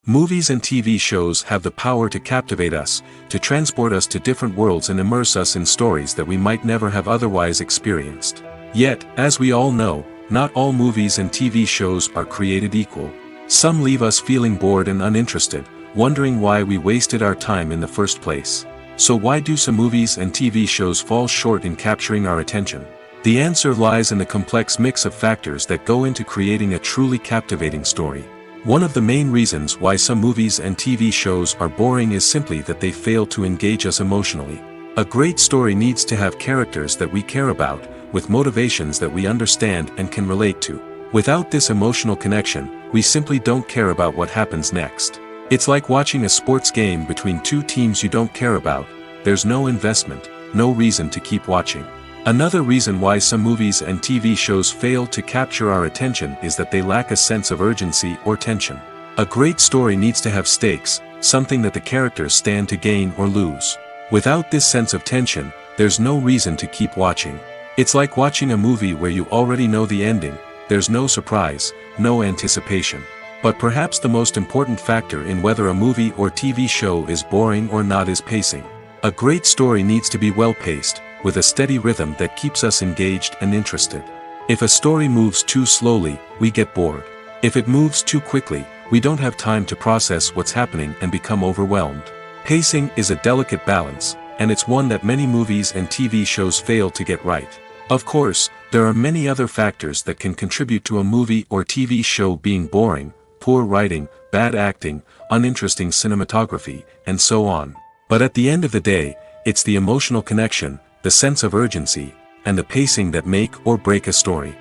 Movies and TV shows have the power to captivate us, to transport us to different worlds and immerse us in stories that we might never have otherwise experienced. Yet, as we all know, not all movies and TV shows are created equal. Some leave us feeling bored and uninterested, wondering why we wasted our time in the first place. So why do some movies and TV shows fall short in capturing our attention? The answer lies in the complex mix of factors that go into creating a truly captivating story. One of the main reasons why some movies and TV shows are boring is simply that they fail to engage us emotionally. A great story needs to have characters that we care about, with motivations that we understand and can relate to. Without this emotional connection, we simply don't care about what happens next. It's like watching a sports game between two teams you don't care about. There's no investment, no reason to keep watching. Another reason why some movies and TV shows fail to capture our attention is that they lack a sense of urgency or tension. A great story needs to have stakes, something that the characters stand to gain or lose. Without this sense of tension, there's no reason to keep watching. It's like watching a movie where you already know the ending. There's no surprise, no anticipation. But perhaps the most important factor in whether a movie or TV show is boring or not is pacing. A great story needs to be well-paced, with a steady rhythm that keeps us engaged and interested. If a story moves too slowly, we get bored. If it moves too quickly, we don't have time to process what's happening and become overwhelmed. Pacing is a delicate balance, and it's one that many movies and TV shows fail to get right. Of course, there are many other factors that can contribute to a movie or TV show being boring: poor writing, bad acting, uninteresting cinematography, and so on. But at the end of the day, it's the emotional connection, the sense of urgency, and the pacing that make or break a story.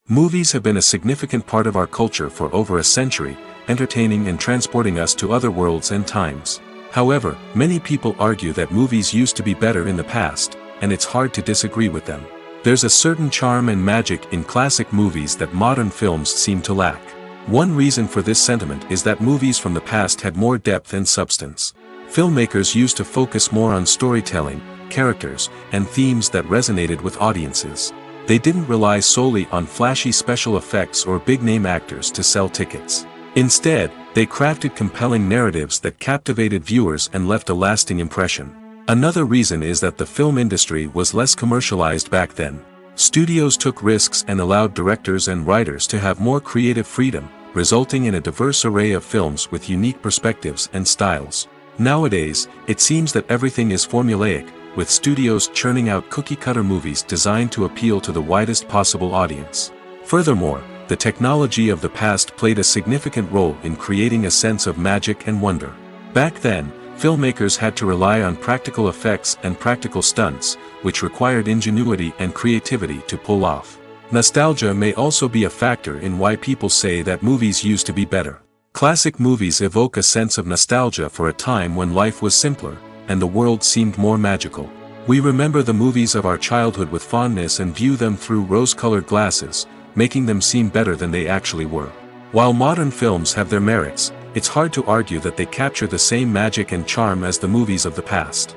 Movies have been a significant part of our culture for over a century, entertaining and transporting us to other worlds and times. However, many people argue that movies used to be better in the past, and it's hard to disagree with them. There's a certain charm and magic in classic movies that modern films seem to lack. One reason for this sentiment is that movies from the past had more depth and substance. Filmmakers used to focus more on storytelling, characters, and themes that resonated with audiences. They didn't rely solely on flashy special effects or big-name actors to sell tickets. Instead, they crafted compelling narratives that captivated viewers and left a lasting impression. Another reason is that the film industry was less commercialized back then. Studios took risks and allowed directors and writers to have more creative freedom, resulting in a diverse array of films with unique perspectives and styles. Nowadays, it seems that everything is formulaic, with studios churning out cookie-cutter movies designed to appeal to the widest possible audience. Furthermore, the technology of the past played a significant role in creating a sense of magic and wonder. Back then, filmmakers had to rely on practical effects and practical stunts, which required ingenuity and creativity to pull off. Nostalgia may also be a factor in why people say that movies used to be better. Classic movies evoke a sense of nostalgia for a time when life was simpler, and the world seemed more magical. We remember the movies of our childhood with fondness and view them through rose-colored glasses, making them seem better than they actually were. While modern films have their merits, it's hard to argue that they capture the same magic and charm as the movies of the past.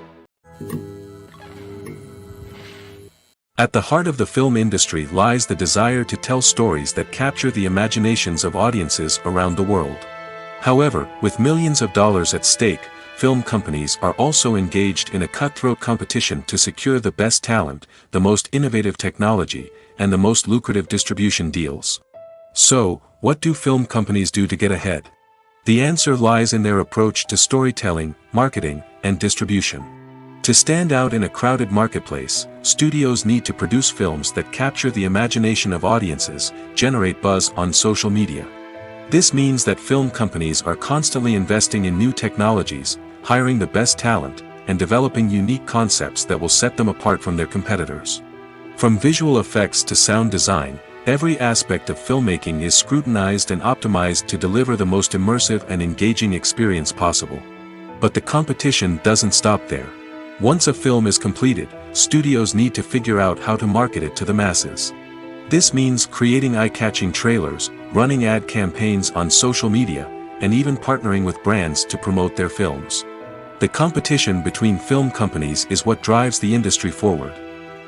At the heart of the film industry lies the desire to tell stories that capture the imaginations of audiences around the world. However, with millions of dollars at stake, film companies are also engaged in a cutthroat competition to secure the best talent, the most innovative technology, and the most lucrative distribution deals. So, what do film companies do to get ahead? The answer lies in their approach to storytelling, marketing, and distribution. To stand out in a crowded marketplace, studios need to produce films that capture the imagination of audiences, generate buzz on social media. This means that film companies are constantly investing in new technologies, hiring the best talent, and developing unique concepts that will set them apart from their competitors. From visual effects to sound design, every aspect of filmmaking is scrutinized and optimized to deliver the most immersive and engaging experience possible. But the competition doesn't stop there. Once a film is completed, studios need to figure out how to market it to the masses. This means creating eye-catching trailers, running ad campaigns on social media, and even partnering with brands to promote their films. The competition between film companies is what drives the industry forward.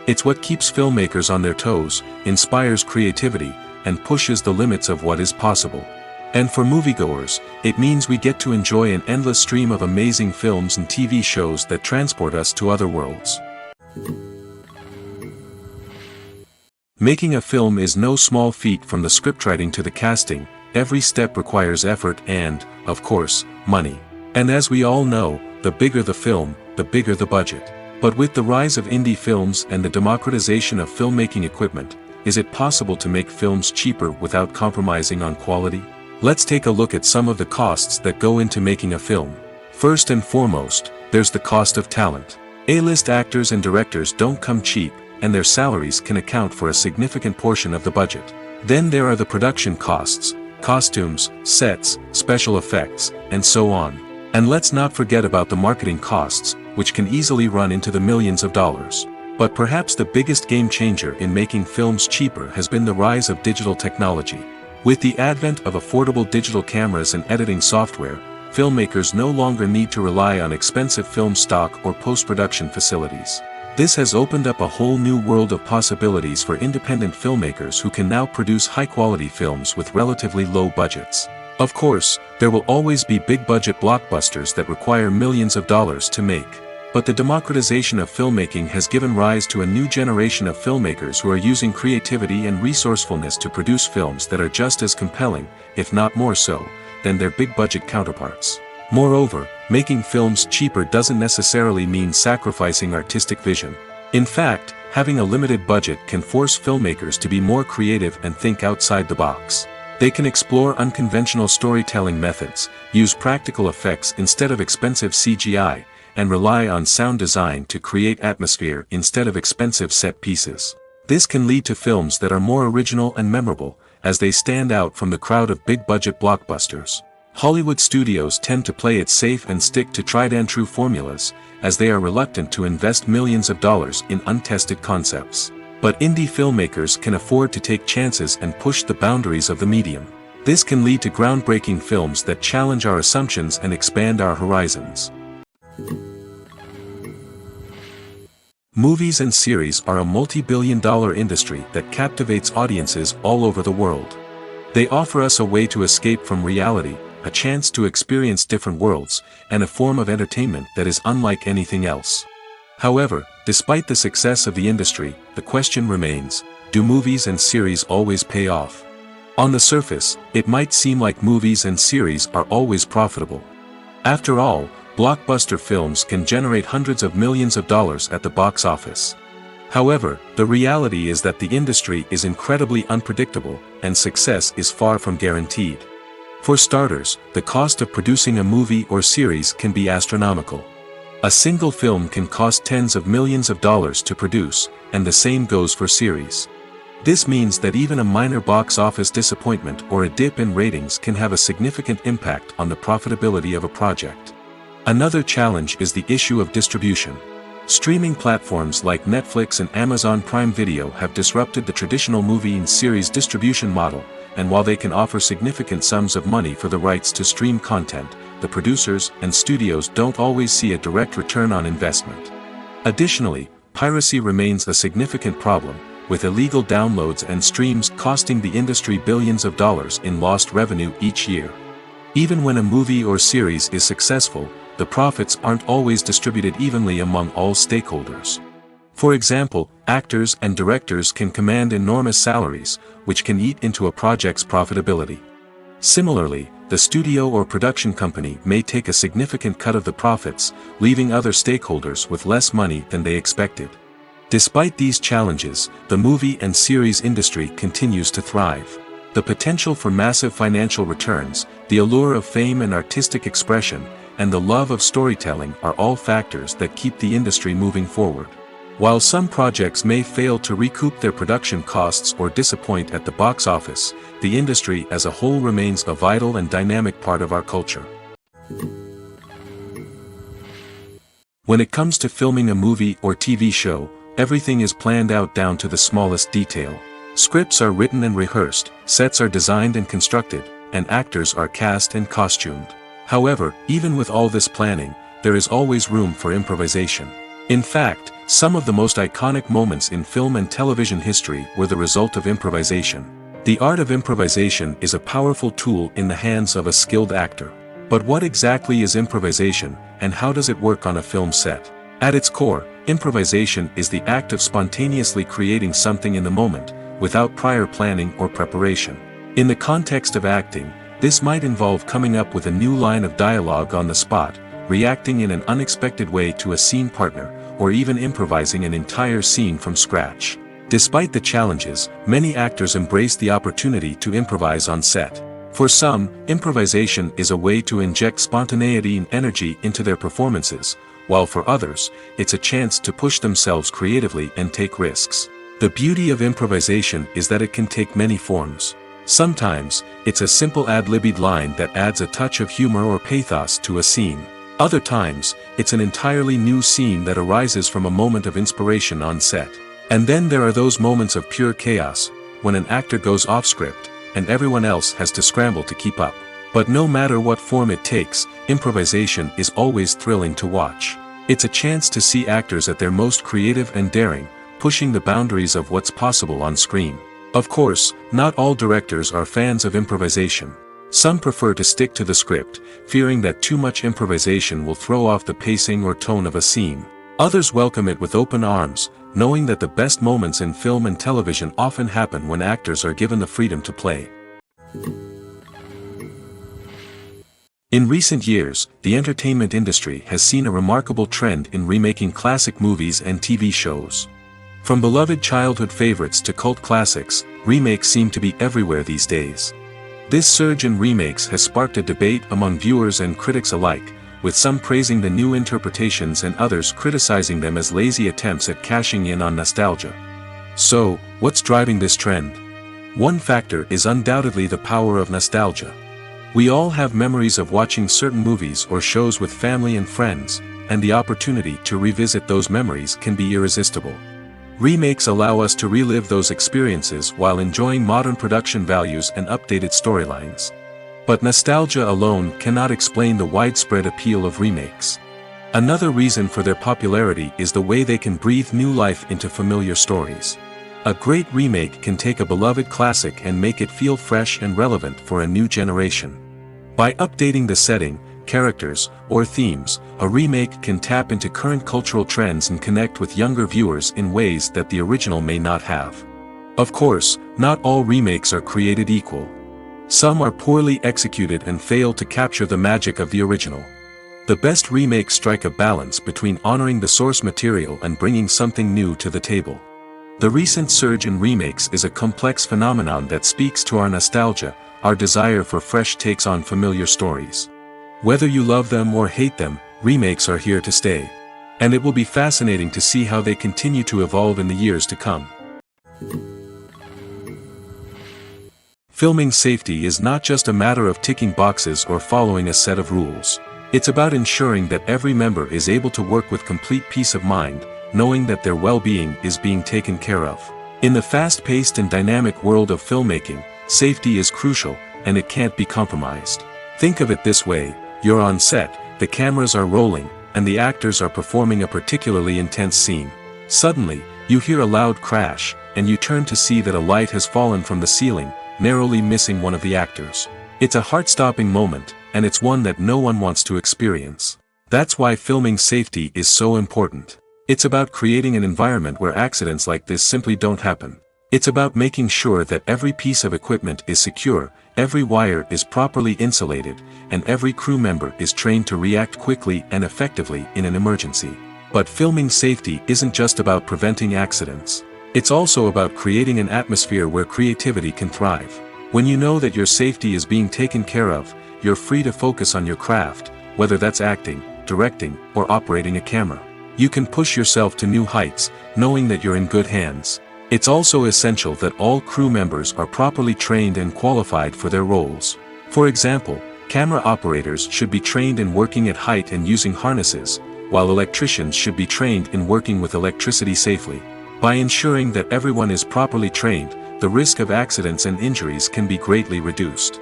It's what keeps filmmakers on their toes, inspires creativity, and pushes the limits of what is possible. And for moviegoers, it means we get to enjoy an endless stream of amazing films and TV shows that transport us to other worlds. Making a film is no small feat. From the scriptwriting to the casting, every step requires effort and, of course, money. And as we all know, the bigger the film, the bigger the budget. But with the rise of indie films and the democratization of filmmaking equipment, is it possible to make films cheaper without compromising on quality? Let's take a look at some of the costs that go into making a film. First and foremost, there's the cost of talent. A-list actors and directors don't come cheap, and their salaries can account for a significant portion of the budget. Then there are the production costs, costumes, sets, special effects, and so on. And let's not forget about the marketing costs, which can easily run into the millions of dollars. But perhaps the biggest game changer in making films cheaper has been the rise of digital technology. With the advent of affordable digital cameras and editing software, filmmakers no longer need to rely on expensive film stock or post-production facilities. This has opened up a whole new world of possibilities for independent filmmakers who can now produce high-quality films with relatively low budgets. Of course, there will always be big-budget blockbusters that require millions of dollars to make. But the democratization of filmmaking has given rise to a new generation of filmmakers who are using creativity and resourcefulness to produce films that are just as compelling, if not more so, than their big-budget counterparts. Moreover, making films cheaper doesn't necessarily mean sacrificing artistic vision. In fact, having a limited budget can force filmmakers to be more creative and think outside the box. They can explore unconventional storytelling methods, use practical effects instead of expensive CGI, and rely on sound design to create atmosphere instead of expensive set pieces. This can lead to films that are more original and memorable, as they stand out from the crowd of big-budget blockbusters. Hollywood studios tend to play it safe and stick to tried-and-true formulas, as they are reluctant to invest millions of dollars in untested concepts. But indie filmmakers can afford to take chances and push the boundaries of the medium. This can lead to groundbreaking films that challenge our assumptions and expand our horizons. Movies and series are a multi-billion-dollar industry that captivates audiences all over the world. They offer us a way to escape from reality, a chance to experience different worlds, and a form of entertainment that is unlike anything else. However, despite the success of the industry, the question remains, do movies and series always pay off? On the surface, it might seem like movies and series are always profitable. After all, blockbuster films can generate hundreds of millions of dollars at the box office. However, the reality is that the industry is incredibly unpredictable, and success is far from guaranteed. For starters, the cost of producing a movie or series can be astronomical. A single film can cost tens of millions of dollars to produce, and the same goes for series. This means that even a minor box office disappointment or a dip in ratings can have a significant impact on the profitability of a project. Another challenge is the issue of distribution. Streaming platforms like Netflix and Amazon Prime Video have disrupted the traditional movie and series distribution model, and while they can offer significant sums of money for the rights to stream content, the producers and studios don't always see a direct return on investment. Additionally, piracy remains a significant problem, with illegal downloads and streams costing the industry billions of dollars in lost revenue each year. Even when a movie or series is successful, the profits aren't always distributed evenly among all stakeholders. For example, actors and directors can command enormous salaries, which can eat into a project's profitability. Similarly, the studio or production company may take a significant cut of the profits, leaving other stakeholders with less money than they expected. Despite these challenges, the movie and series industry continues to thrive. The potential for massive financial returns, the allure of fame and artistic expression, and the love of storytelling are all factors that keep the industry moving forward. While some projects may fail to recoup their production costs or disappoint at the box office, the industry as a whole remains a vital and dynamic part of our culture. When it comes to filming a movie or TV show, everything is planned out down to the smallest detail. Scripts are written and rehearsed, sets are designed and constructed, and actors are cast and costumed. However, even with all this planning, there is always room for improvisation. In fact, some of the most iconic moments in film and television history were the result of improvisation. The art of improvisation is a powerful tool in the hands of a skilled actor. But what exactly is improvisation, and how does it work on a film set? At its core, improvisation is the act of spontaneously creating something in the moment, without prior planning or preparation. In the context of acting, this might involve coming up with a new line of dialogue on the spot, reacting in an unexpected way to a scene partner, or even improvising an entire scene from scratch. Despite the challenges, many actors embrace the opportunity to improvise on set. For some, improvisation is a way to inject spontaneity and energy into their performances, while for others, it's a chance to push themselves creatively and take risks. The beauty of improvisation is that it can take many forms. Sometimes, it's a simple ad-libbed line that adds a touch of humor or pathos to a scene. Other times, it's an entirely new scene that arises from a moment of inspiration on set. And then there are those moments of pure chaos, when an actor goes off script, and everyone else has to scramble to keep up. But no matter what form it takes, improvisation is always thrilling to watch. It's a chance to see actors at their most creative and daring, pushing the boundaries of what's possible on screen. Of course, not all directors are fans of improvisation. Some prefer to stick to the script, fearing that too much improvisation will throw off the pacing or tone of a scene. Others welcome it with open arms, knowing that the best moments in film and television often happen when actors are given the freedom to play. In recent years, the entertainment industry has seen a remarkable trend in remaking classic movies and TV shows. From beloved childhood favorites to cult classics, remakes seem to be everywhere these days. This surge in remakes has sparked a debate among viewers and critics alike, with some praising the new interpretations and others criticizing them as lazy attempts at cashing in on nostalgia. So, what's driving this trend? One factor is undoubtedly the power of nostalgia. We all have memories of watching certain movies or shows with family and friends, and the opportunity to revisit those memories can be irresistible. Remakes allow us to relive those experiences while enjoying modern production values and updated storylines. But nostalgia alone cannot explain the widespread appeal of remakes. Another reason for their popularity is the way they can breathe new life into familiar stories. A great remake can take a beloved classic and make it feel fresh and relevant for a new generation. By updating the setting, characters, or themes, a remake can tap into current cultural trends and connect with younger viewers in ways that the original may not have. Of course, not all remakes are created equal. Some are poorly executed and fail to capture the magic of the original. The best remakes strike a balance between honoring the source material and bringing something new to the table. The recent surge in remakes is a complex phenomenon that speaks to our nostalgia, our desire for fresh takes on familiar stories. Whether you love them or hate them, remakes are here to stay. And it will be fascinating to see how they continue to evolve in the years to come. Filming safety is not just a matter of ticking boxes or following a set of rules. It's about ensuring that every member is able to work with complete peace of mind, knowing that their well-being is being taken care of. In the fast-paced and dynamic world of filmmaking, safety is crucial, and it can't be compromised. Think of it this way: you're on set, the cameras are rolling, and the actors are performing a particularly intense scene. Suddenly, you hear a loud crash, and you turn to see that a light has fallen from the ceiling, narrowly missing one of the actors. It's a heart-stopping moment, and it's one that no one wants to experience. That's why filming safety is so important. It's about creating an environment where accidents like this simply don't happen. It's about making sure that every piece of equipment is secure, every wire is properly insulated, and every crew member is trained to react quickly and effectively in an emergency. But filming safety isn't just about preventing accidents. It's also about creating an atmosphere where creativity can thrive. When you know that your safety is being taken care of, you're free to focus on your craft, whether that's acting, directing, or operating a camera. You can push yourself to new heights, knowing that you're in good hands. It's also essential that all crew members are properly trained and qualified for their roles. For example, camera operators should be trained in working at height and using harnesses, while electricians should be trained in working with electricity safely. By ensuring that everyone is properly trained, the risk of accidents and injuries can be greatly reduced.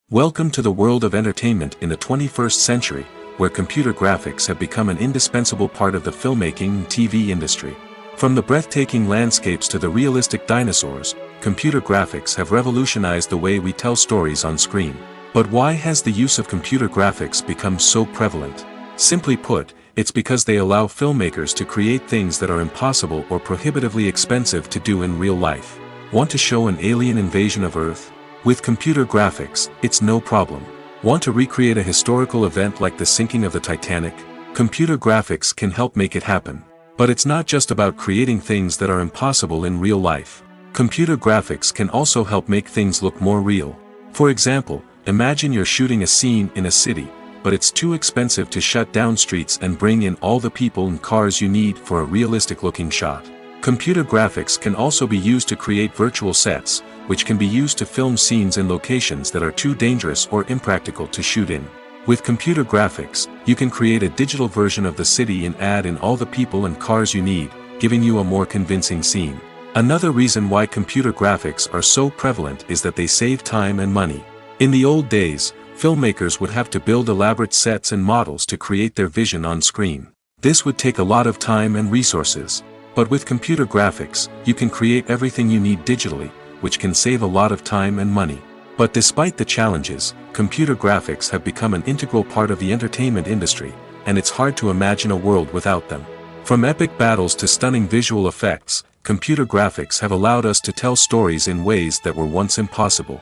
Welcome to the world of entertainment in the 21st century, where computer graphics have become an indispensable part of the filmmaking and TV industry. From the breathtaking landscapes to the realistic dinosaurs, computer graphics have revolutionized the way we tell stories on screen. But why has the use of computer graphics become so prevalent? Simply put, it's because they allow filmmakers to create things that are impossible or prohibitively expensive to do in real life. Want to show an alien invasion of Earth? With computer graphics, it's no problem. Want to recreate a historical event like the sinking of the Titanic? Computer graphics can help make it happen. But it's not just about creating things that are impossible in real life. Computer graphics can also help make things look more real. For example, imagine you're shooting a scene in a city, but it's too expensive to shut down streets and bring in all the people and cars you need for a realistic-looking shot. Computer graphics can also be used to create virtual sets, which can be used to film scenes in locations that are too dangerous or impractical to shoot in. With computer graphics, you can create a digital version of the city and add in all the people and cars you need, giving you a more convincing scene. Another reason why computer graphics are so prevalent is that they save time and money. In the old days, filmmakers would have to build elaborate sets and models to create their vision on screen. This would take a lot of time and resources. But with computer graphics, you can create everything you need digitally, which can save a lot of time and money. But despite the challenges, computer graphics have become an integral part of the entertainment industry, and it's hard to imagine a world without them. From epic battles to stunning visual effects, computer graphics have allowed us to tell stories in ways that were once impossible.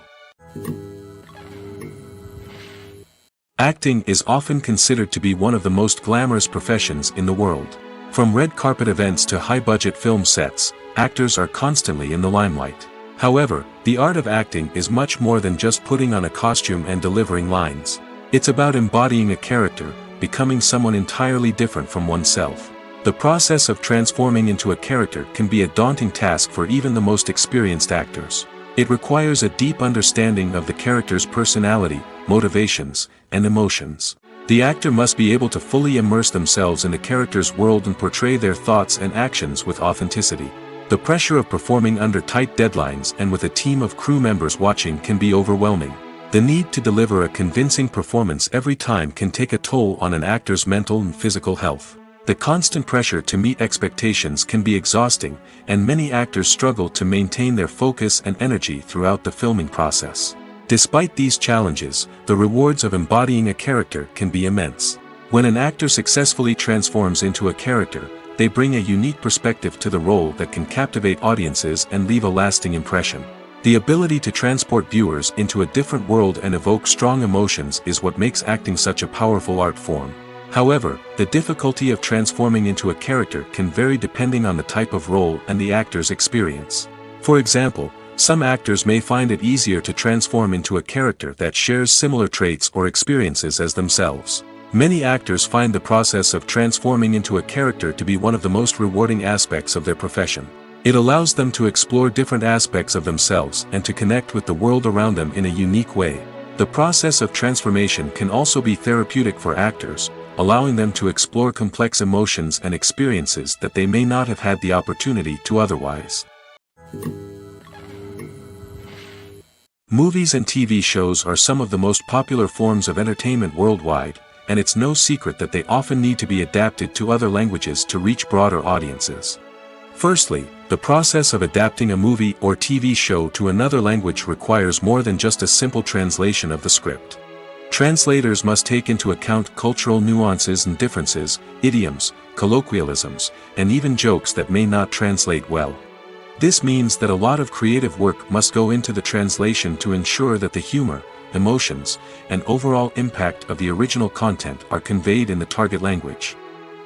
Acting is often considered to be one of the most glamorous professions in the world. From red carpet events to high-budget film sets, actors are constantly in the limelight. However, the art of acting is much more than just putting on a costume and delivering lines. It's about embodying a character, becoming someone entirely different from oneself. The process of transforming into a character can be a daunting task for even the most experienced actors. It requires a deep understanding of the character's personality, motivations, and emotions. The actor must be able to fully immerse themselves in the character's world and portray their thoughts and actions with authenticity. The pressure of performing under tight deadlines and with a team of crew members watching can be overwhelming. The need to deliver a convincing performance every time can take a toll on an actor's mental and physical health. The constant pressure to meet expectations can be exhausting, and many actors struggle to maintain their focus and energy throughout the filming process. Despite these challenges, the rewards of embodying a character can be immense. When an actor successfully transforms into a character, they bring a unique perspective to the role that can captivate audiences and leave a lasting impression. The ability to transport viewers into a different world and evoke strong emotions is what makes acting such a powerful art form. However, the difficulty of transforming into a character can vary depending on the type of role and the actor's experience. For example, Some actors may find it easier to transform into a character that shares similar traits or experiences as themselves. Many actors find the process of transforming into a character to be one of the most rewarding aspects of their profession. It allows them to explore different aspects of themselves and to connect with the world around them in a unique way. The process of transformation can also be therapeutic for actors, allowing them to explore complex emotions and experiences that they may not have had the opportunity to otherwise. Movies and TV shows are some of the most popular forms of entertainment worldwide, and it's no secret that they often need to be adapted to other languages to reach broader audiences. Firstly, the process of adapting a movie or TV show to another language requires more than just a simple translation of the script. Translators must take into account cultural nuances and differences, idioms, colloquialisms, and even jokes that may not translate well. This means that a lot of creative work must go into the translation to ensure that the humor, emotions, and overall impact of the original content are conveyed in the target language.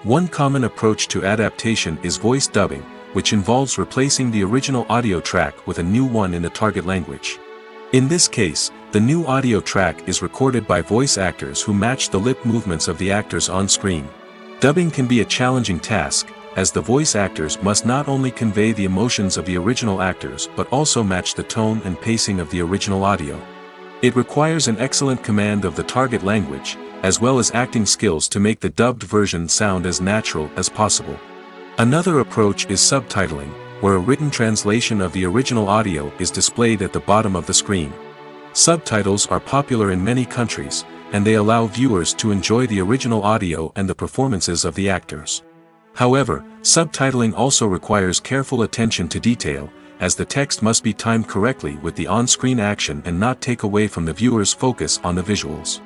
One common approach to adaptation is voice dubbing, which involves replacing the original audio track with a new one in the target language. In this case, the new audio track is recorded by voice actors who match the lip movements of the actors on screen. Dubbing can be a challenging task, as the voice actors must not only convey the emotions of the original actors but also match the tone and pacing of the original audio. It requires an excellent command of the target language, as well as acting skills to make the dubbed version sound as natural as possible. Another approach is subtitling, where a written translation of the original audio is displayed at the bottom of the screen. Subtitles are popular in many countries, and they allow viewers to enjoy the original audio and the performances of the actors. However, subtitling also requires careful attention to detail, as the text must be timed correctly with the on-screen action and not take away from the viewer's focus on the visuals.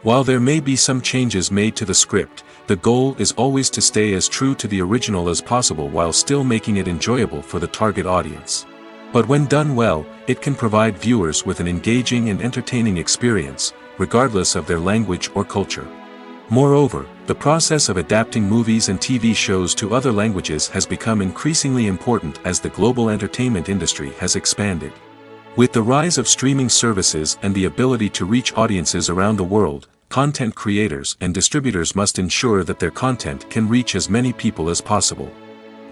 While there may be some changes made to the script, the goal is always to stay as true to the original as possible while still making it enjoyable for the target audience. But when done well, it can provide viewers with an engaging and entertaining experience, regardless of their language or culture. Moreover, the process of adapting movies and TV shows to other languages has become increasingly important as the global entertainment industry has expanded. With the rise of streaming services and the ability to reach audiences around the world, content creators and distributors must ensure that their content can reach as many people as possible.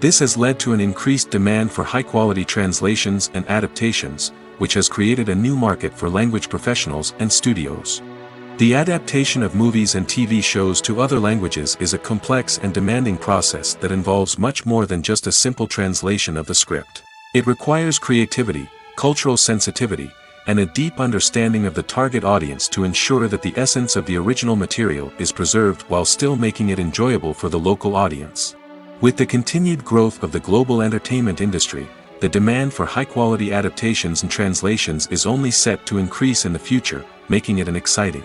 This has led to an increased demand for high-quality translations and adaptations, which has created a new market for language professionals and studios. The adaptation of movies and TV shows to other languages is a complex and demanding process that involves much more than just a simple translation of the script. It requires creativity, cultural sensitivity, and a deep understanding of the target audience to ensure that the essence of the original material is preserved while still making it enjoyable for the local audience. With the continued growth of the global entertainment industry, the demand for high-quality adaptations and translations is only set to increase in the future, making it an exciting.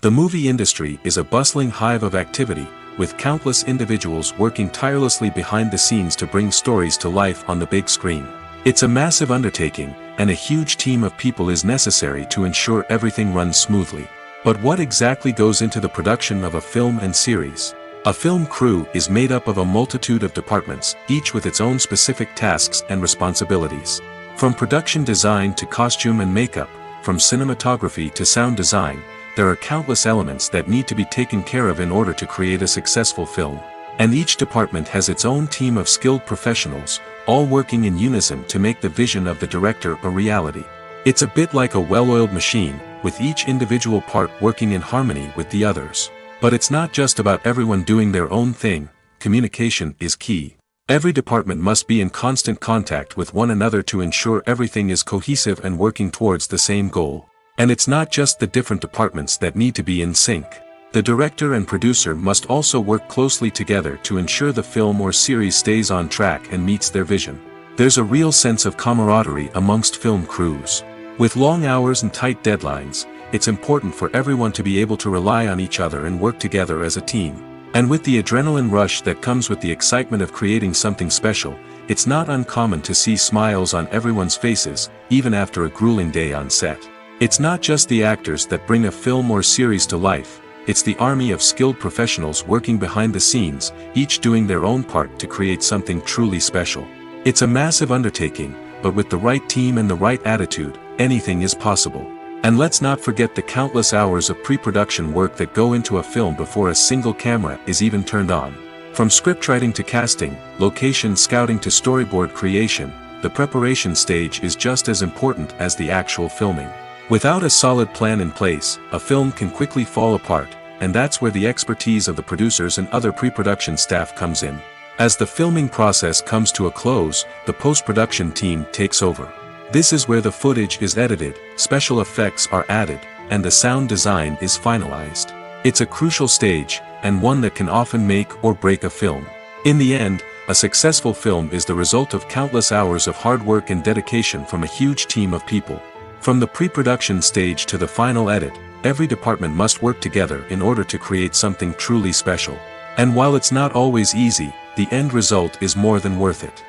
The movie industry is a bustling hive of activity, with countless individuals working tirelessly behind the scenes to bring stories to life on the big screen. It's a massive undertaking, and a huge team of people is necessary to ensure everything runs smoothly. But what exactly goes into the production of a film and series? A film crew is made up of a multitude of departments, each with its own specific tasks and responsibilities. From production design to costume and makeup, from cinematography to sound design, there are countless elements that need to be taken care of in order to create a successful film. And each department has its own team of skilled professionals, all working in unison to make the vision of the director a reality. It's a bit like a well-oiled machine, with each individual part working in harmony with the others. But it's not just about everyone doing their own thing. Communication is key. Every department must be in constant contact with one another to ensure everything is cohesive and working towards the same goal. And it's not just the different departments that need to be in sync. The director and producer must also work closely together to ensure the film or series stays on track and meets their vision. There's a real sense of camaraderie amongst film crews. With long hours and tight deadlines, it's important for everyone to be able to rely on each other and work together as a team. And with the adrenaline rush that comes with the excitement of creating something special, it's not uncommon to see smiles on everyone's faces, even after a grueling day on set. It's not just the actors that bring a film or series to life, it's the army of skilled professionals working behind the scenes, each doing their own part to create something truly special. It's a massive undertaking, but with the right team and the right attitude, anything is possible. And let's not forget the countless hours of pre-production work that go into a film before a single camera is even turned on. From scriptwriting to casting, location scouting to storyboard creation, the preparation stage is just as important as the actual filming. Without a solid plan in place, a film can quickly fall apart, and that's where the expertise of the producers and other pre-production staff comes in. As the filming process comes to a close, the post-production team takes over. This is where the footage is edited, special effects are added, and the sound design is finalized. It's a crucial stage, and one that can often make or break a film. In the end, a successful film is the result of countless hours of hard work and dedication from a huge team of people. From the pre-production stage to the final edit, every department must work together in order to create something truly special. And while it's not always easy, the end result is more than worth it.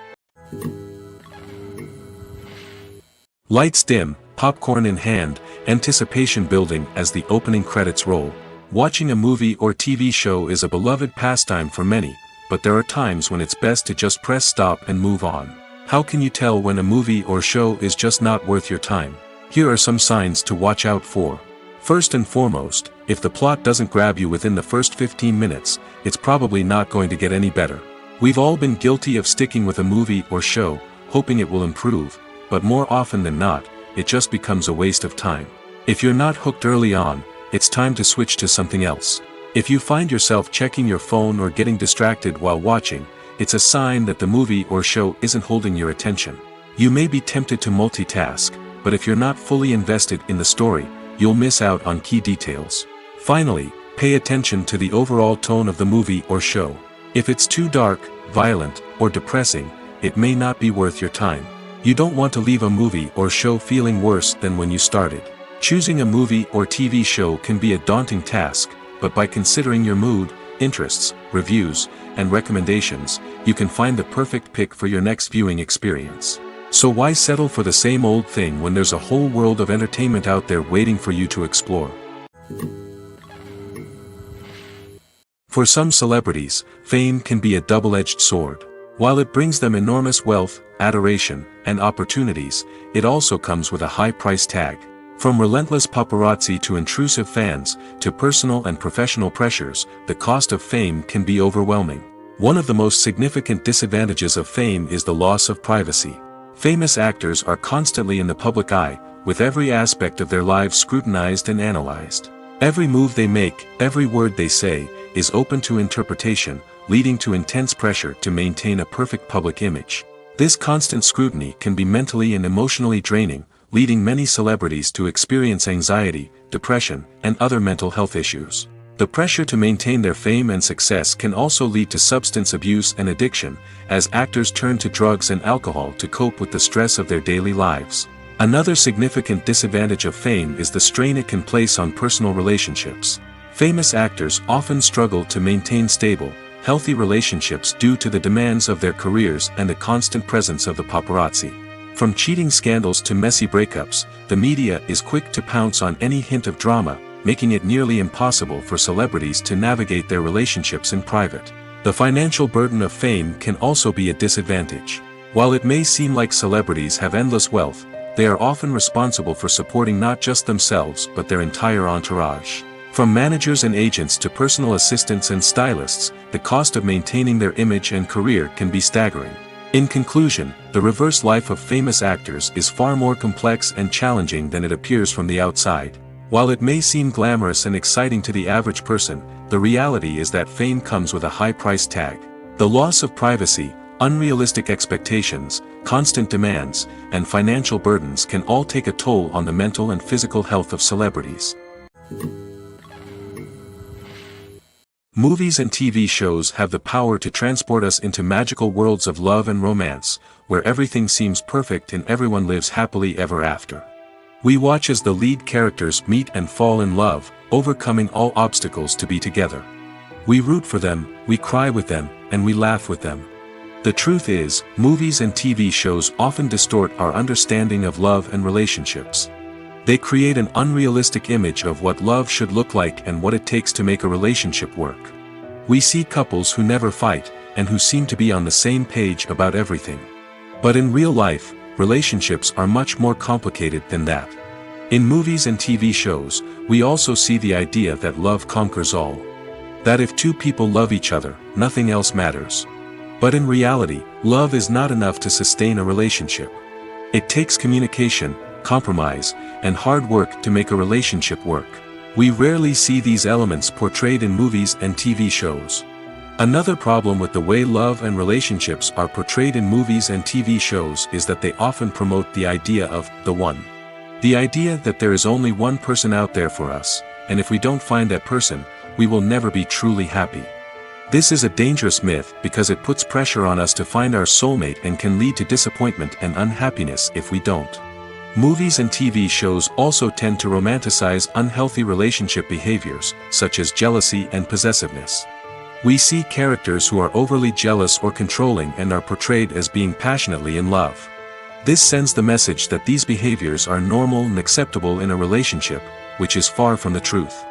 Lights dim, popcorn in hand, anticipation building as the opening credits roll. Watching a movie or TV show is a beloved pastime for many, but there are times when it's best to just press stop and move on. How can you tell when a movie or show is just not worth your time? Here are some signs to watch out for. First and foremost, if the plot doesn't grab you within the first 15 minutes, it's probably not going to get any better. We've all been guilty of sticking with a movie or show, hoping it will improve, but more often than not, it just becomes a waste of time. If you're not hooked early on, it's time to switch to something else. If you find yourself checking your phone or getting distracted while watching, it's a sign that the movie or show isn't holding your attention. You may be tempted to multitask, but if you're not fully invested in the story, you'll miss out on key details. Finally, pay attention to the overall tone of the movie or show. If it's too dark, violent, or depressing, it may not be worth your time. You don't want to leave a movie or show feeling worse than when you started. Choosing a movie or TV show can be a daunting task, but by considering your mood, interests, reviews, and recommendations, you can find the perfect pick for your next viewing experience. So why settle for the same old thing when there's a whole world of entertainment out there waiting for you to explore? For some celebrities, fame can be a double-edged sword. While it brings them enormous wealth, adoration, and opportunities, it also comes with a high price tag. From relentless paparazzi to intrusive fans, to personal and professional pressures, the cost of fame can be overwhelming. One of the most significant disadvantages of fame is the loss of privacy. Famous actors are constantly in the public eye, with every aspect of their lives scrutinized and analyzed. Every move they make, every word they say, is open to interpretation, leading to intense pressure to maintain a perfect public image. This constant scrutiny can be mentally and emotionally draining, leading many celebrities to experience anxiety, depression, and other mental health issues. The pressure to maintain their fame and success can also lead to substance abuse and addiction, as actors turn to drugs and alcohol to cope with the stress of their daily lives. Another significant disadvantage of fame is the strain it can place on personal relationships. Famous actors often struggle to maintain stable, healthy relationships due to the demands of their careers and the constant presence of the paparazzi. From cheating scandals to messy breakups, the media is quick to pounce on any hint of drama, making it nearly impossible for celebrities to navigate their relationships in private. The financial burden of fame can also be a disadvantage. While it may seem like celebrities have endless wealth, they are often responsible for supporting not just themselves but their entire entourage. From managers and agents to personal assistants and stylists, the cost of maintaining their image and career can be staggering. In conclusion, the reverse life of famous actors is far more complex and challenging than it appears from the outside. While it may seem glamorous and exciting to the average person, the reality is that fame comes with a high price tag. The loss of privacy, unrealistic expectations, constant demands, and financial burdens can all take a toll on the mental and physical health of celebrities. Movies and TV shows have the power to transport us into magical worlds of love and romance, where everything seems perfect and everyone lives happily ever after. We watch as the lead characters meet and fall in love, overcoming all obstacles to be together. We root for them, we cry with them, and we laugh with them. The truth is, movies and TV shows often distort our understanding of love and relationships. They create an unrealistic image of what love should look like and what it takes to make a relationship work. We see couples who never fight, and who seem to be on the same page about everything. But in real life, relationships are much more complicated than that. In movies and TV shows, we also see the idea that love conquers all. That if two people love each other, nothing else matters. But in reality, love is not enough to sustain a relationship. It takes communication, compromise, and hard work to make a relationship work. We rarely see these elements portrayed in movies and TV shows. Another problem with the way love and relationships are portrayed in movies and TV shows is that they often promote the idea of the one. The idea that there is only one person out there for us, and if we don't find that person, we will never be truly happy. This is a dangerous myth because it puts pressure on us to find our soulmate and can lead to disappointment and unhappiness if we don't. Movies and TV shows also tend to romanticize unhealthy relationship behaviors, such as jealousy and possessiveness. We see characters who are overly jealous or controlling and are portrayed as being passionately in love. This sends the message that these behaviors are normal and acceptable in a relationship, which is far from the truth.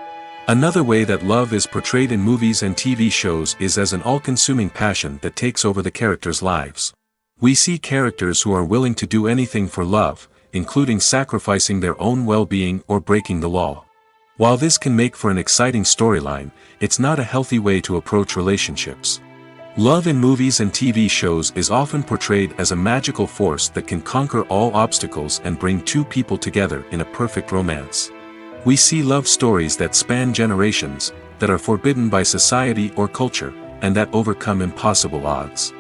Another way that love is portrayed in movies and TV shows is as an all-consuming passion that takes over the characters' lives. We see characters who are willing to do anything for love, including sacrificing their own well-being or breaking the law. While this can make for an exciting storyline, it's not a healthy way to approach relationships. Love in movies and TV shows is often portrayed as a magical force that can conquer all obstacles and bring two people together in a perfect romance. We see love stories that span generations, that are forbidden by society or culture, and that overcome impossible odds.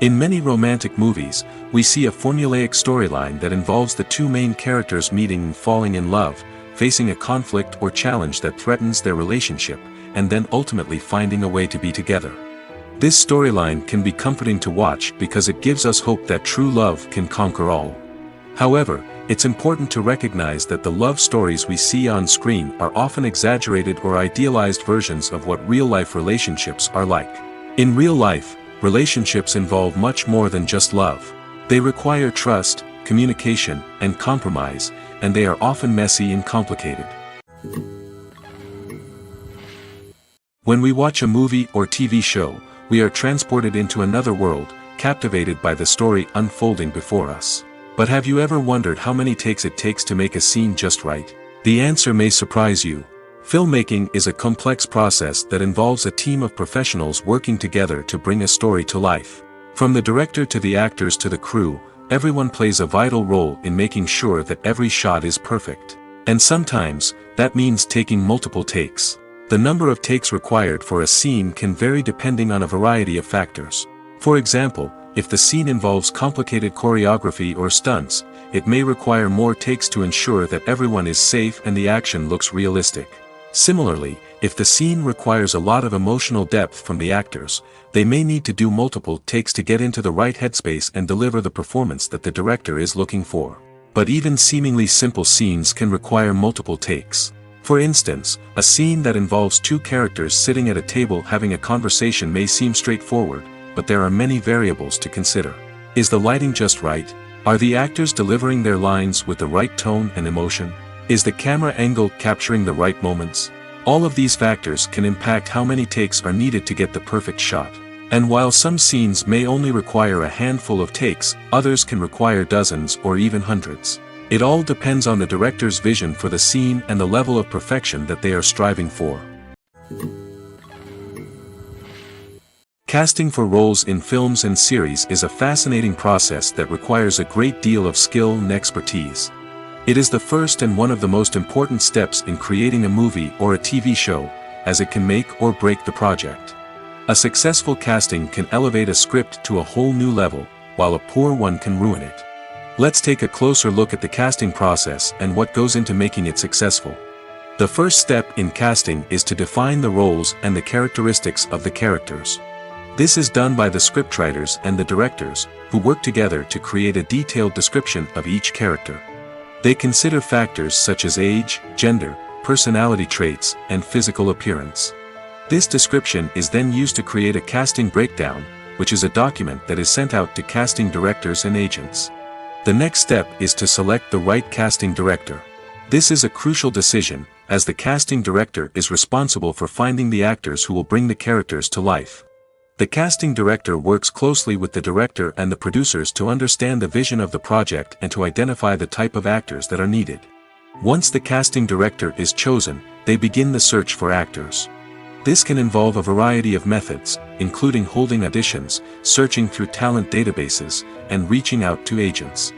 In many romantic movies, we see a formulaic storyline that involves the two main characters meeting and falling in love, facing a conflict or challenge that threatens their relationship, and then ultimately finding a way to be together. This storyline can be comforting to watch because it gives us hope that true love can conquer all. However, it's important to recognize that the love stories we see on screen are often exaggerated or idealized versions of what real-life relationships are like. In real life, relationships involve much more than just love. They require trust, communication, and compromise, and they are often messy and complicated. When we watch a movie or TV show, we are transported into another world, captivated by the story unfolding before us. But have you ever wondered how many takes it takes to make a scene just right? The answer may surprise you. Filmmaking is a complex process that involves a team of professionals working together to bring a story to life. From the director to the actors to the crew, everyone plays a vital role in making sure that every shot is perfect. And sometimes, that means taking multiple takes. The number of takes required for a scene can vary depending on a variety of factors. For example, if the scene involves complicated choreography or stunts, it may require more takes to ensure that everyone is safe and the action looks realistic. Similarly, if the scene requires a lot of emotional depth from the actors, they may need to do multiple takes to get into the right headspace and deliver the performance that the director is looking for. But even seemingly simple scenes can require multiple takes. For instance, a scene that involves two characters sitting at a table having a conversation may seem straightforward, but there are many variables to consider. Is the lighting just right? Are the actors delivering their lines with the right tone and emotion? Is the camera angle capturing the right moments? All of these factors can impact how many takes are needed to get the perfect shot. And while some scenes may only require a handful of takes, others can require dozens or even hundreds. It all depends on the director's vision for the scene and the level of perfection that they are striving for. Casting for roles in films and series is a fascinating process that requires a great deal of skill and expertise. It is the first and one of the most important steps in creating a movie or a TV show, as it can make or break the project. A successful casting can elevate a script to a whole new level, while a poor one can ruin it. Let's take a closer look at the casting process and what goes into making it successful. The first step in casting is to define the roles and the characteristics of the characters. This is done by the scriptwriters and the directors, who work together to create a detailed description of each character. They consider factors such as age, gender, personality traits, and physical appearance. This description is then used to create a casting breakdown, which is a document that is sent out to casting directors and agents. The next step is to select the right casting director. This is a crucial decision, as the casting director is responsible for finding the actors who will bring the characters to life. The casting director works closely with the director and the producers to understand the vision of the project and to identify the type of actors that are needed. Once the casting director is chosen, they begin the search for actors. This can involve a variety of methods, including holding auditions, searching through talent databases, and reaching out to agents.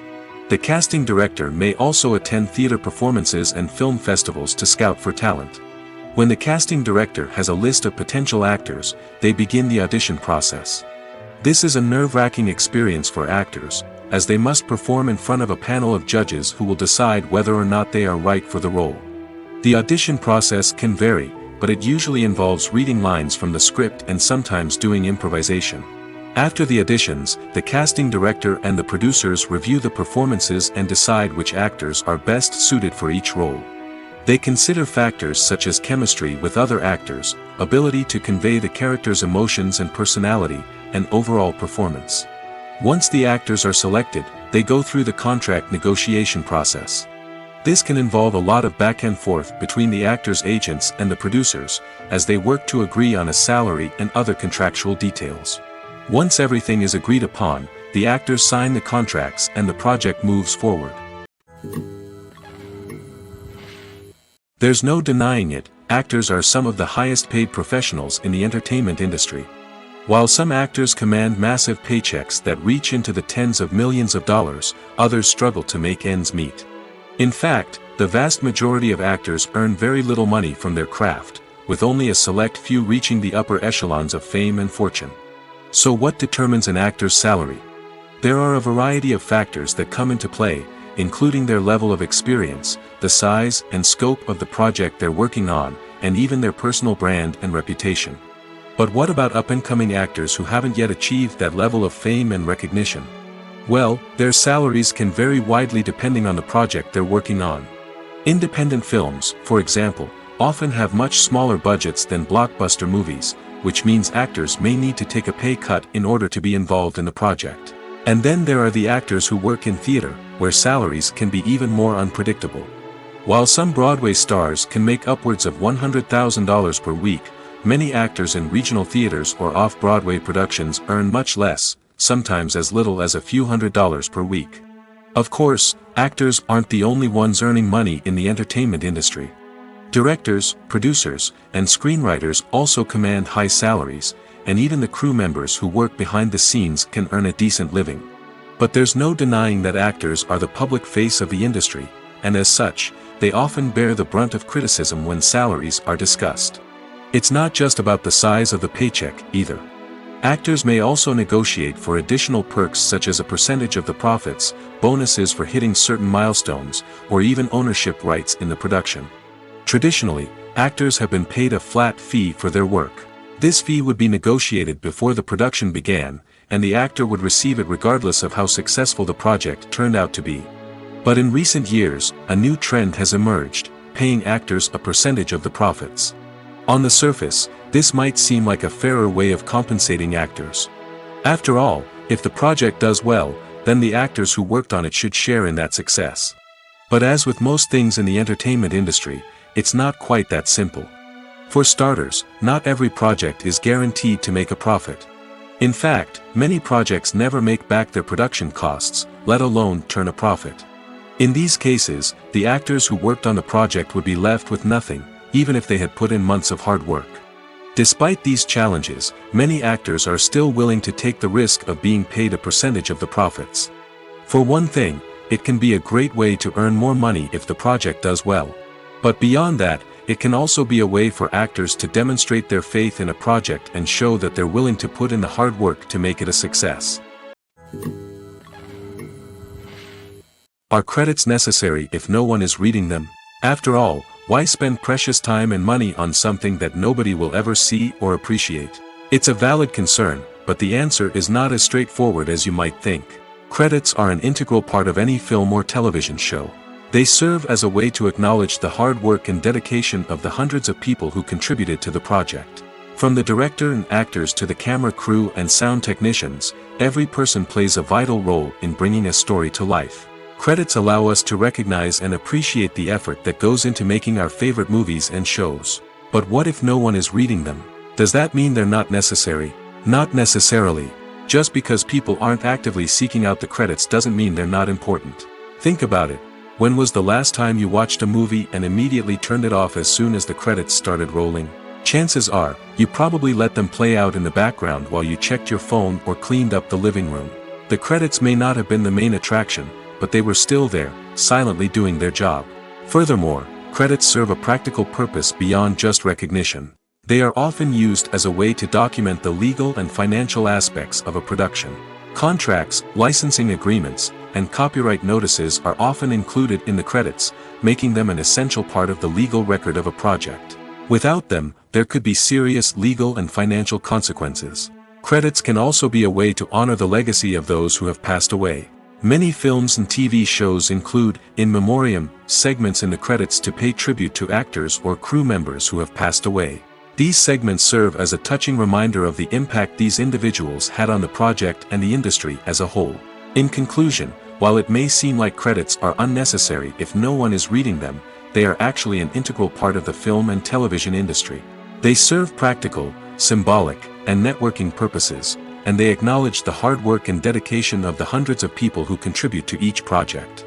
The casting director may also attend theater performances and film festivals to scout for talent. When the casting director has a list of potential actors, they begin the audition process. This is a nerve-wracking experience for actors, as they must perform in front of a panel of judges who will decide whether or not they are right for the role. The audition process can vary, but it usually involves reading lines from the script and sometimes doing improvisation. After the auditions, the casting director and the producers review the performances and decide which actors are best suited for each role. They consider factors such as chemistry with other actors, ability to convey the character's emotions and personality, and overall performance. Once the actors are selected, they go through the contract negotiation process. This can involve a lot of back and forth between the actors' agents and the producers, as they work to agree on a salary and other contractual details. Once everything is agreed upon, the actors sign the contracts and the project moves forward. There's no denying it, actors are some of the highest paid professionals in the entertainment industry. While some actors command massive paychecks that reach into the tens of millions of dollars, others struggle to make ends meet. In fact, the vast majority of actors earn very little money from their craft, with only a select few reaching the upper echelons of fame and fortune. So what determines an actor's salary? There are a variety of factors that come into play, including their level of experience, the size and scope of the project they're working on, and even their personal brand and reputation. But what about up-and-coming actors who haven't yet achieved that level of fame and recognition? Well, their salaries can vary widely depending on the project they're working on. Independent films, for example, often have much smaller budgets than blockbuster movies, which means actors may need to take a pay cut in order to be involved in the project. And then there are the actors who work in theater, where salaries can be even more unpredictable. While some Broadway stars can make upwards of $100,000 per week, many actors in regional theaters or off-Broadway productions earn much less, sometimes as little as a few $100s per week. Of course, actors aren't the only ones earning money in the entertainment industry. Directors, producers, and screenwriters also command high salaries, and even the crew members who work behind the scenes can earn a decent living. But there's no denying that actors are the public face of the industry, and as such, they often bear the brunt of criticism when salaries are discussed. It's not just about the size of the paycheck, either. Actors may also negotiate for additional perks such as a percentage of the profits, bonuses for hitting certain milestones, or even ownership rights in the production. Traditionally, actors have been paid a flat fee for their work. This fee would be negotiated before the production began, and the actor would receive it regardless of how successful the project turned out to be. But in recent years, a new trend has emerged, paying actors a percentage of the profits. On the surface, this might seem like a fairer way of compensating actors. After all, if the project does well, then the actors who worked on it should share in that success. But as with most things in the entertainment industry, it's not quite that simple. For starters, not every project is guaranteed to make a profit. In fact, many projects never make back their production costs, let alone turn a profit. In these cases, the actors who worked on the project would be left with nothing, even if they had put in months of hard work. Despite these challenges, many actors are still willing to take the risk of being paid a percentage of the profits. For one thing, it can be a great way to earn more money if the project does well. But beyond that, it can also be a way for actors to demonstrate their faith in a project and show that they're willing to put in the hard work to make it a success. Are credits necessary if no one is reading them? After all, why spend precious time and money on something that nobody will ever see or appreciate? It's a valid concern, but the answer is not as straightforward as you might think. Credits are an integral part of any film or television show. They serve as a way to acknowledge the hard work and dedication of the hundreds of people who contributed to the project. From the director and actors to the camera crew and sound technicians, every person plays a vital role in bringing a story to life. Credits allow us to recognize and appreciate the effort that goes into making our favorite movies and shows. But what if no one is reading them? Does that mean they're not necessary? Not necessarily. Just because people aren't actively seeking out the credits doesn't mean they're not important. Think about it. When was the last time you watched a movie and immediately turned it off as soon as the credits started rolling? Chances are, you probably let them play out in the background while you checked your phone or cleaned up the living room. The credits may not have been the main attraction, but they were still there, silently doing their job. Furthermore, credits serve a practical purpose beyond just recognition. They are often used as a way to document the legal and financial aspects of a production. Contracts, licensing agreements, and copyright notices are often included in the credits, making them an essential part of the legal record of a project. Without them, there could be serious legal and financial consequences. Credits can also be a way to honor the legacy of those who have passed away. Many films and TV shows include, in memoriam, segments in the credits to pay tribute to actors or crew members who have passed away. These segments serve as a touching reminder of the impact these individuals had on the project and the industry as a whole. In conclusion, while it may seem like credits are unnecessary if no one is reading them, they are actually an integral part of the film and television industry. They serve practical, symbolic, and networking purposes, and they acknowledge the hard work and dedication of the hundreds of people who contribute to each project.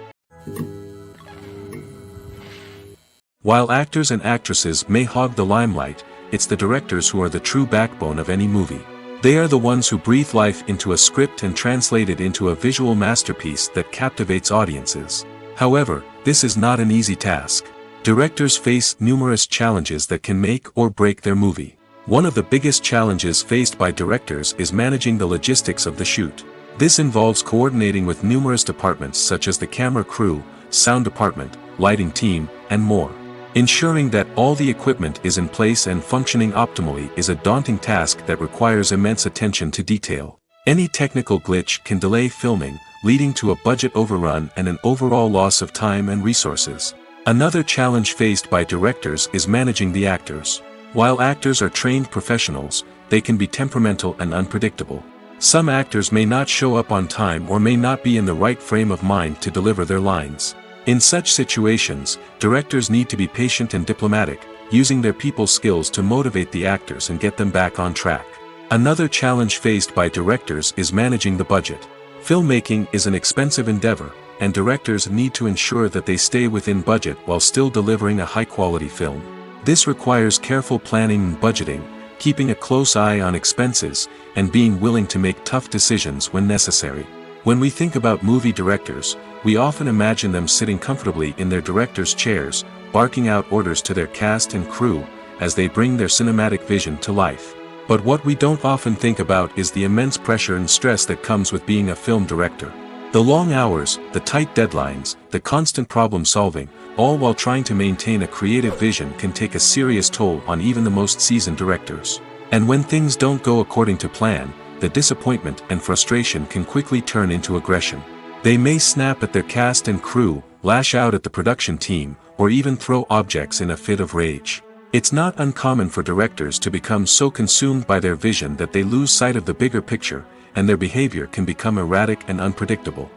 While actors and actresses may hog the limelight, it's the directors who are the true backbone of any movie. They are the ones who breathe life into a script and translate it into a visual masterpiece that captivates audiences. However, this is not an easy task. Directors face numerous challenges that can make or break their movie. One of the biggest challenges faced by directors is managing the logistics of the shoot. This involves coordinating with numerous departments such as the camera crew, sound department, lighting team, and more. Ensuring that all the equipment is in place and functioning optimally is a daunting task that requires immense attention to detail. Any technical glitch can delay filming, leading to a budget overrun and an overall loss of time and resources. Another challenge faced by directors is managing the actors. While actors are trained professionals, they can be temperamental and unpredictable. Some actors may not show up on time or may not be in the right frame of mind to deliver their lines. In such situations, directors need to be patient and diplomatic, using their people skills to motivate the actors and get them back on track. Another challenge faced by directors is managing the budget. Filmmaking is an expensive endeavor, and directors need to ensure that they stay within budget while still delivering a high-quality film. This requires careful planning and budgeting, keeping a close eye on expenses, and being willing to make tough decisions when necessary. When we think about movie directors, we often imagine them sitting comfortably in their director's chairs, barking out orders to their cast and crew, as they bring their cinematic vision to life. But what we don't often think about is the immense pressure and stress that comes with being a film director. The long hours, the tight deadlines, the constant problem solving, all while trying to maintain a creative vision can take a serious toll on even the most seasoned directors. And when things don't go according to plan, the disappointment and frustration can quickly turn into aggression. They may snap at their cast and crew, lash out at the production team, or even throw objects in a fit of rage. It's not uncommon for directors to become so consumed by their vision that they lose sight of the bigger picture, and their behavior can become erratic and unpredictable.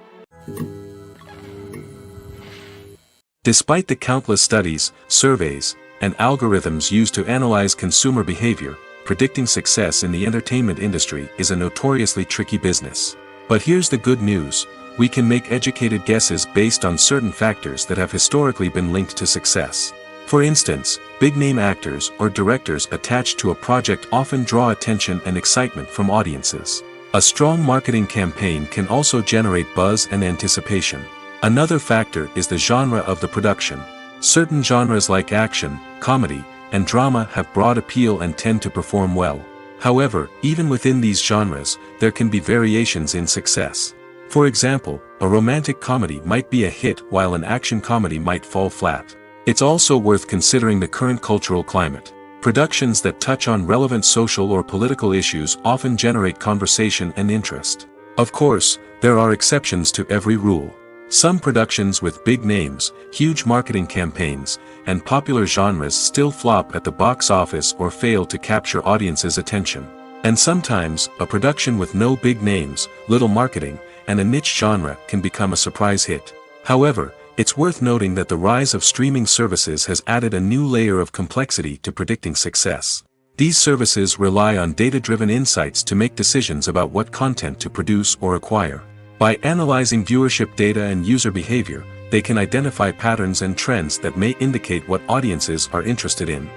Despite the countless studies, surveys, and algorithms used to analyze consumer behavior, predicting success in the entertainment industry is a notoriously tricky business. But here's the good news: we can make educated guesses based on certain factors that have historically been linked to success. For instance, big-name actors or directors attached to a project often draw attention and excitement from audiences. A strong marketing campaign can also generate buzz and anticipation. Another factor is the genre of the production. Certain genres like action, comedy, and drama have broad appeal and tend to perform well. However, even within these genres, there can be variations in success. For example, a romantic comedy might be a hit while an action comedy might fall flat. It's also worth considering the current cultural climate. Productions that touch on relevant social or political issues often generate conversation and interest. Of course, there are exceptions to every rule. Some productions with big names, huge marketing campaigns, and popular genres still flop at the box office or fail to capture audiences' attention. And sometimes, a production with no big names, little marketing, and a niche genre can become a surprise hit. However, it's worth noting that the rise of streaming services has added a new layer of complexity to predicting success. These services rely on data-driven insights to make decisions about what content to produce or acquire. By analyzing viewership data and user behavior, they can identify patterns and trends that may indicate what audiences are interested in.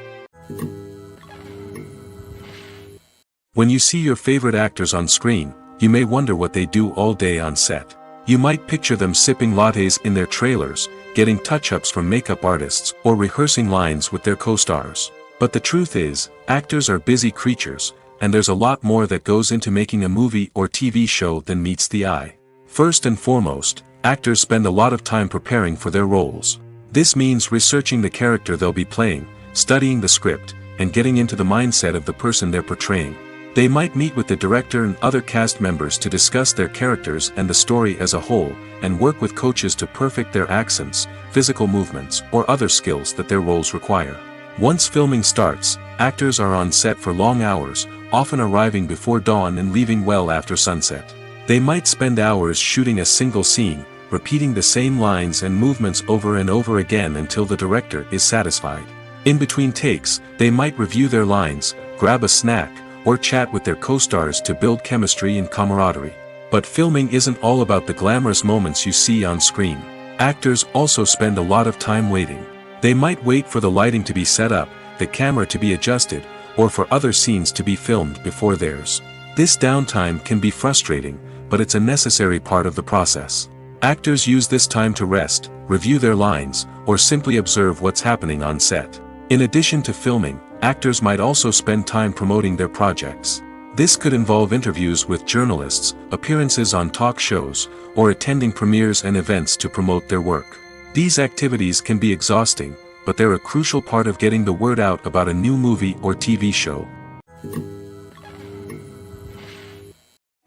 When you see your favorite actors on screen, you may wonder what they do all day on set. You might picture them sipping lattes in their trailers, getting touch-ups from makeup artists, or rehearsing lines with their co-stars. But the truth is, actors are busy creatures, and there's a lot more that goes into making a movie or TV show than meets the eye. First and foremost, actors spend a lot of time preparing for their roles. This means researching the character they'll be playing, studying the script, and getting into the mindset of the person they're portraying. They might meet with the director and other cast members to discuss their characters and the story as a whole, and work with coaches to perfect their accents, physical movements, or other skills that their roles require. Once filming starts, actors are on set for long hours, often arriving before dawn and leaving well after sunset. They might spend hours shooting a single scene, repeating the same lines and movements over and over again until the director is satisfied. In between takes, they might review their lines, grab a snack, or chat with their co-stars to build chemistry and camaraderie. But filming isn't all about the glamorous moments you see on screen. Actors also spend a lot of time waiting. They might wait for the lighting to be set up, the camera to be adjusted, or for other scenes to be filmed before theirs. This downtime can be frustrating, but it's a necessary part of the process. Actors use this time to rest, review their lines, or simply observe what's happening on set. In addition to filming, actors might also spend time promoting their projects. This could involve interviews with journalists, appearances on talk shows, or attending premieres and events to promote their work. These activities can be exhausting, but they're a crucial part of getting the word out about a new movie or TV show.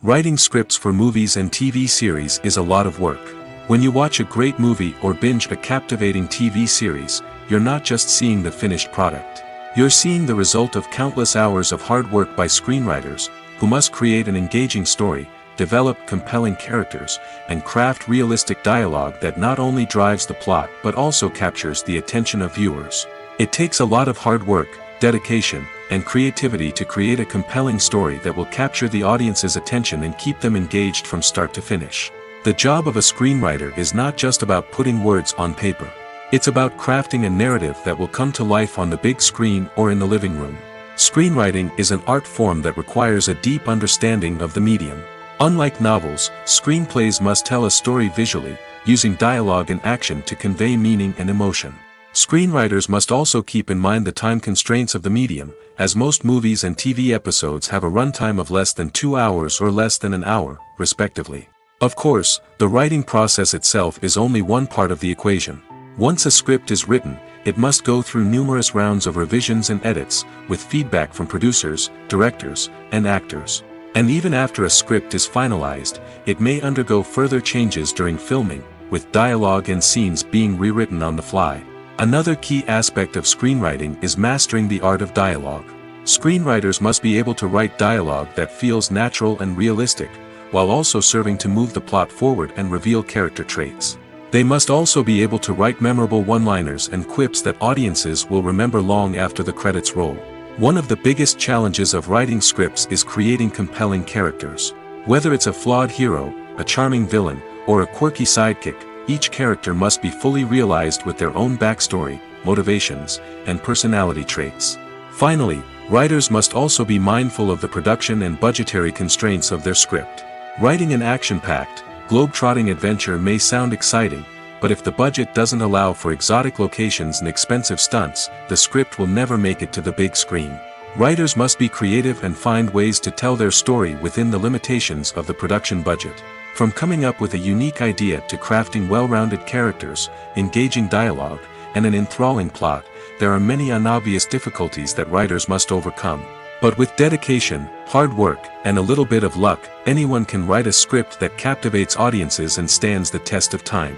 Writing scripts for movies and TV series is a lot of work. When you watch a great movie or binge a captivating TV series, you're not just seeing the finished product. You're seeing the result of countless hours of hard work by screenwriters, who must create an engaging story, develop compelling characters, and craft realistic dialogue that not only drives the plot but also captures the attention of viewers. It takes a lot of hard work, dedication, and creativity to create a compelling story that will capture the audience's attention and keep them engaged from start to finish. The job of a screenwriter is not just about putting words on paper. It's about crafting a narrative that will come to life on the big screen or in the living room. Screenwriting is an art form that requires a deep understanding of the medium. Unlike novels, screenplays must tell a story visually, using dialogue and action to convey meaning and emotion. Screenwriters must also keep in mind the time constraints of the medium, as most movies and TV episodes have a runtime of less than 2 hours or less than an hour, respectively. Of course, the writing process itself is only one part of the equation. Once a script is written, it must go through numerous rounds of revisions and edits, with feedback from producers, directors, and actors. And even after a script is finalized, it may undergo further changes during filming, with dialogue and scenes being rewritten on the fly. Another key aspect of screenwriting is mastering the art of dialogue. Screenwriters must be able to write dialogue that feels natural and realistic, while also serving to move the plot forward and reveal character traits. They must also be able to write memorable one-liners and quips that audiences will remember long after the credits roll. One of the biggest challenges of writing scripts is creating compelling characters. Whether it's a flawed hero, a charming villain, or a quirky sidekick, each character must be fully realized with their own backstory, motivations, and personality traits. Finally, writers must also be mindful of the production and budgetary constraints of their script. Writing an action-packed, globe-trotting adventure may sound exciting, but if the budget doesn't allow for exotic locations and expensive stunts, the script will never make it to the big screen. Writers must be creative and find ways to tell their story within the limitations of the production budget. From coming up with a unique idea to crafting well-rounded characters, engaging dialogue, and an enthralling plot, there are many unobvious difficulties that writers must overcome. But with dedication, hard work, and a little bit of luck, anyone can write a script that captivates audiences and stands the test of time.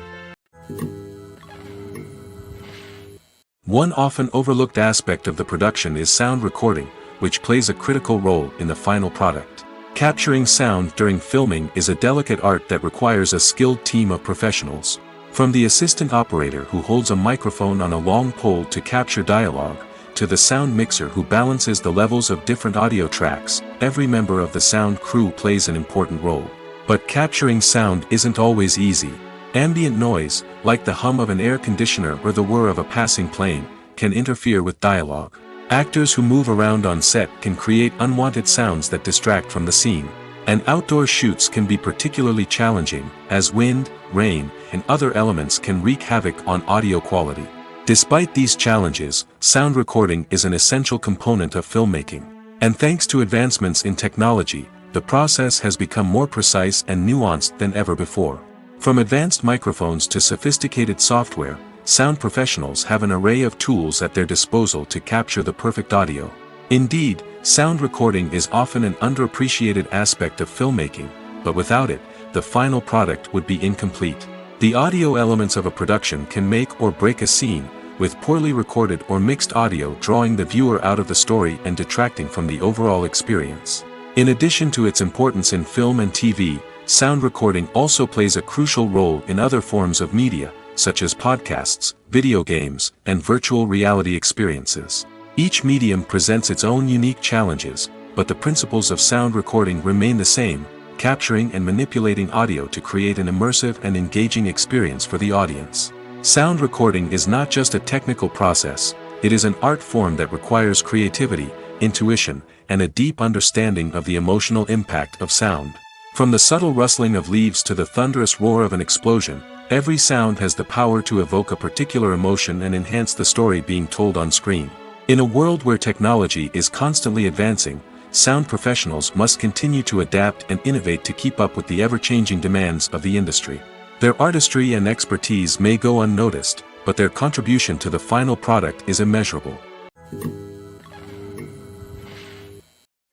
One often overlooked aspect of the production is sound recording, which plays a critical role in the final product. Capturing sound during filming is a delicate art that requires a skilled team of professionals. From the assistant operator who holds a microphone on a long pole to capture dialogue, to the sound mixer who balances the levels of different audio tracks, every member of the sound crew plays an important role. But capturing sound isn't always easy. Ambient noise, like the hum of an air conditioner or the whir of a passing plane, can interfere with dialogue. Actors who move around on set can create unwanted sounds that distract from the scene. And outdoor shoots can be particularly challenging, as wind, rain, and other elements can wreak havoc on audio quality. Despite these challenges, sound recording is an essential component of filmmaking. And thanks to advancements in technology, the process has become more precise and nuanced than ever before. From advanced microphones to sophisticated software, sound professionals have an array of tools at their disposal to capture the perfect audio. Indeed, sound recording is often an underappreciated aspect of filmmaking, but without it, the final product would be incomplete. The audio elements of a production can make or break a scene, with poorly recorded or mixed audio drawing the viewer out of the story and detracting from the overall experience. In addition to its importance in film and TV, sound recording also plays a crucial role in other forms of media, such as podcasts, video games, and virtual reality experiences. Each medium presents its own unique challenges, but the principles of sound recording remain the same, capturing and manipulating audio to create an immersive and engaging experience for the audience. Sound recording is not just a technical process, it is an art form that requires creativity, intuition, and a deep understanding of the emotional impact of sound. From the subtle rustling of leaves to the thunderous roar of an explosion, every sound has the power to evoke a particular emotion and enhance the story being told on screen. In a world where technology is constantly advancing, sound professionals must continue to adapt and innovate to keep up with the ever-changing demands of the industry. Their artistry and expertise may go unnoticed, but their contribution to the final product is immeasurable.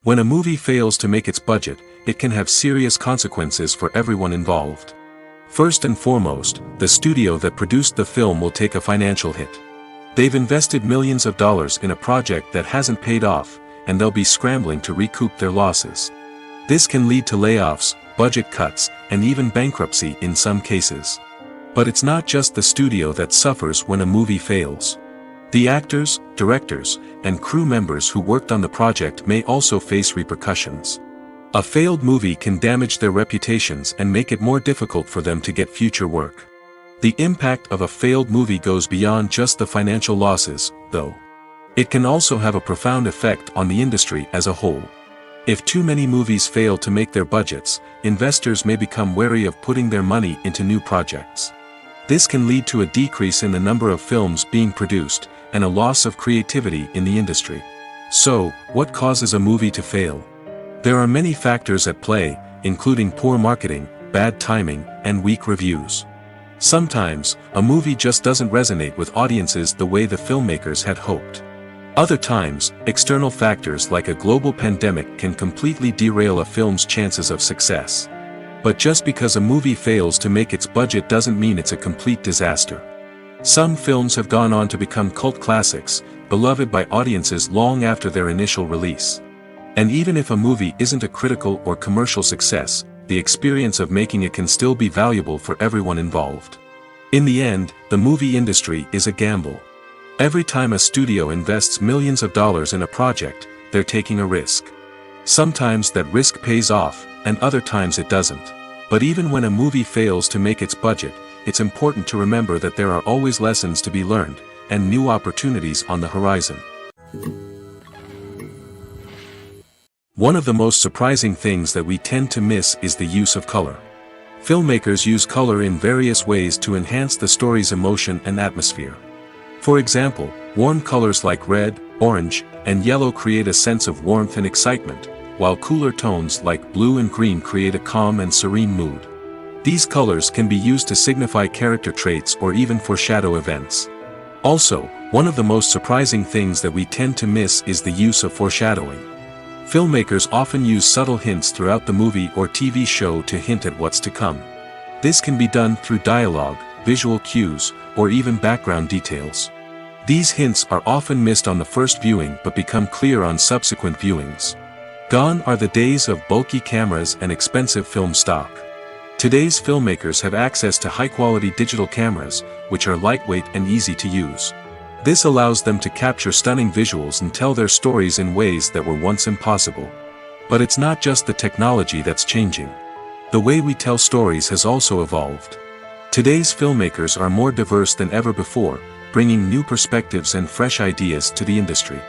When a movie fails to make its budget, it can have serious consequences for everyone involved. First and foremost, the studio that produced the film will take a financial hit. They've invested millions of dollars in a project that hasn't paid off, and they'll be scrambling to recoup their losses. This can lead to layoffs, budget cuts, and even bankruptcy in some cases. But it's not just the studio that suffers when a movie fails. The actors, directors, and crew members who worked on the project may also face repercussions. A failed movie can damage their reputations and make it more difficult for them to get future work. The impact of a failed movie goes beyond just the financial losses, though. It can also have a profound effect on the industry as a whole. If too many movies fail to make their budgets, investors may become wary of putting their money into new projects. This can lead to a decrease in the number of films being produced, and a loss of creativity in the industry. So, what causes a movie to fail? There are many factors at play, including poor marketing, bad timing, and weak reviews. Sometimes, a movie just doesn't resonate with audiences the way the filmmakers had hoped. Other times, external factors like a global pandemic can completely derail a film's chances of success. But just because a movie fails to make its budget doesn't mean it's a complete disaster. Some films have gone on to become cult classics, beloved by audiences long after their initial release. And even if a movie isn't a critical or commercial success, the experience of making it can still be valuable for everyone involved. In the end, the movie industry is a gamble. Every time a studio invests millions of dollars in a project, they're taking a risk. Sometimes that risk pays off, and other times it doesn't. But even when a movie fails to make its budget, it's important to remember that there are always lessons to be learned, and new opportunities on the horizon. One of the most surprising things that we tend to miss is the use of color. Filmmakers use color in various ways to enhance the story's emotion and atmosphere. For example, warm colors like red, orange, and yellow create a sense of warmth and excitement, while cooler tones like blue and green create a calm and serene mood. These colors can be used to signify character traits or even foreshadow events. Also, one of the most surprising things that we tend to miss is the use of foreshadowing. Filmmakers often use subtle hints throughout the movie or TV show to hint at what's to come. This can be done through dialogue, visual cues, or even background details. These hints are often missed on the first viewing but become clear on subsequent viewings. Gone are the days of bulky cameras and expensive film stock. Today's filmmakers have access to high-quality digital cameras, which are lightweight and easy to use. This allows them to capture stunning visuals and tell their stories in ways that were once impossible. But it's not just the technology that's changing. The way we tell stories has also evolved. Today's filmmakers are more diverse than ever before, bringing new perspectives and fresh ideas to the industry.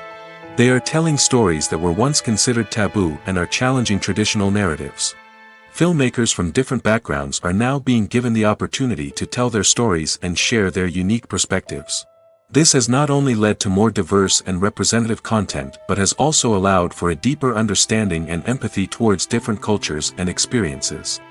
They are telling stories that were once considered taboo and are challenging traditional narratives. Filmmakers from different backgrounds are now being given the opportunity to tell their stories and share their unique perspectives. This has not only led to more diverse and representative content but has also allowed for a deeper understanding and empathy towards different cultures and experiences.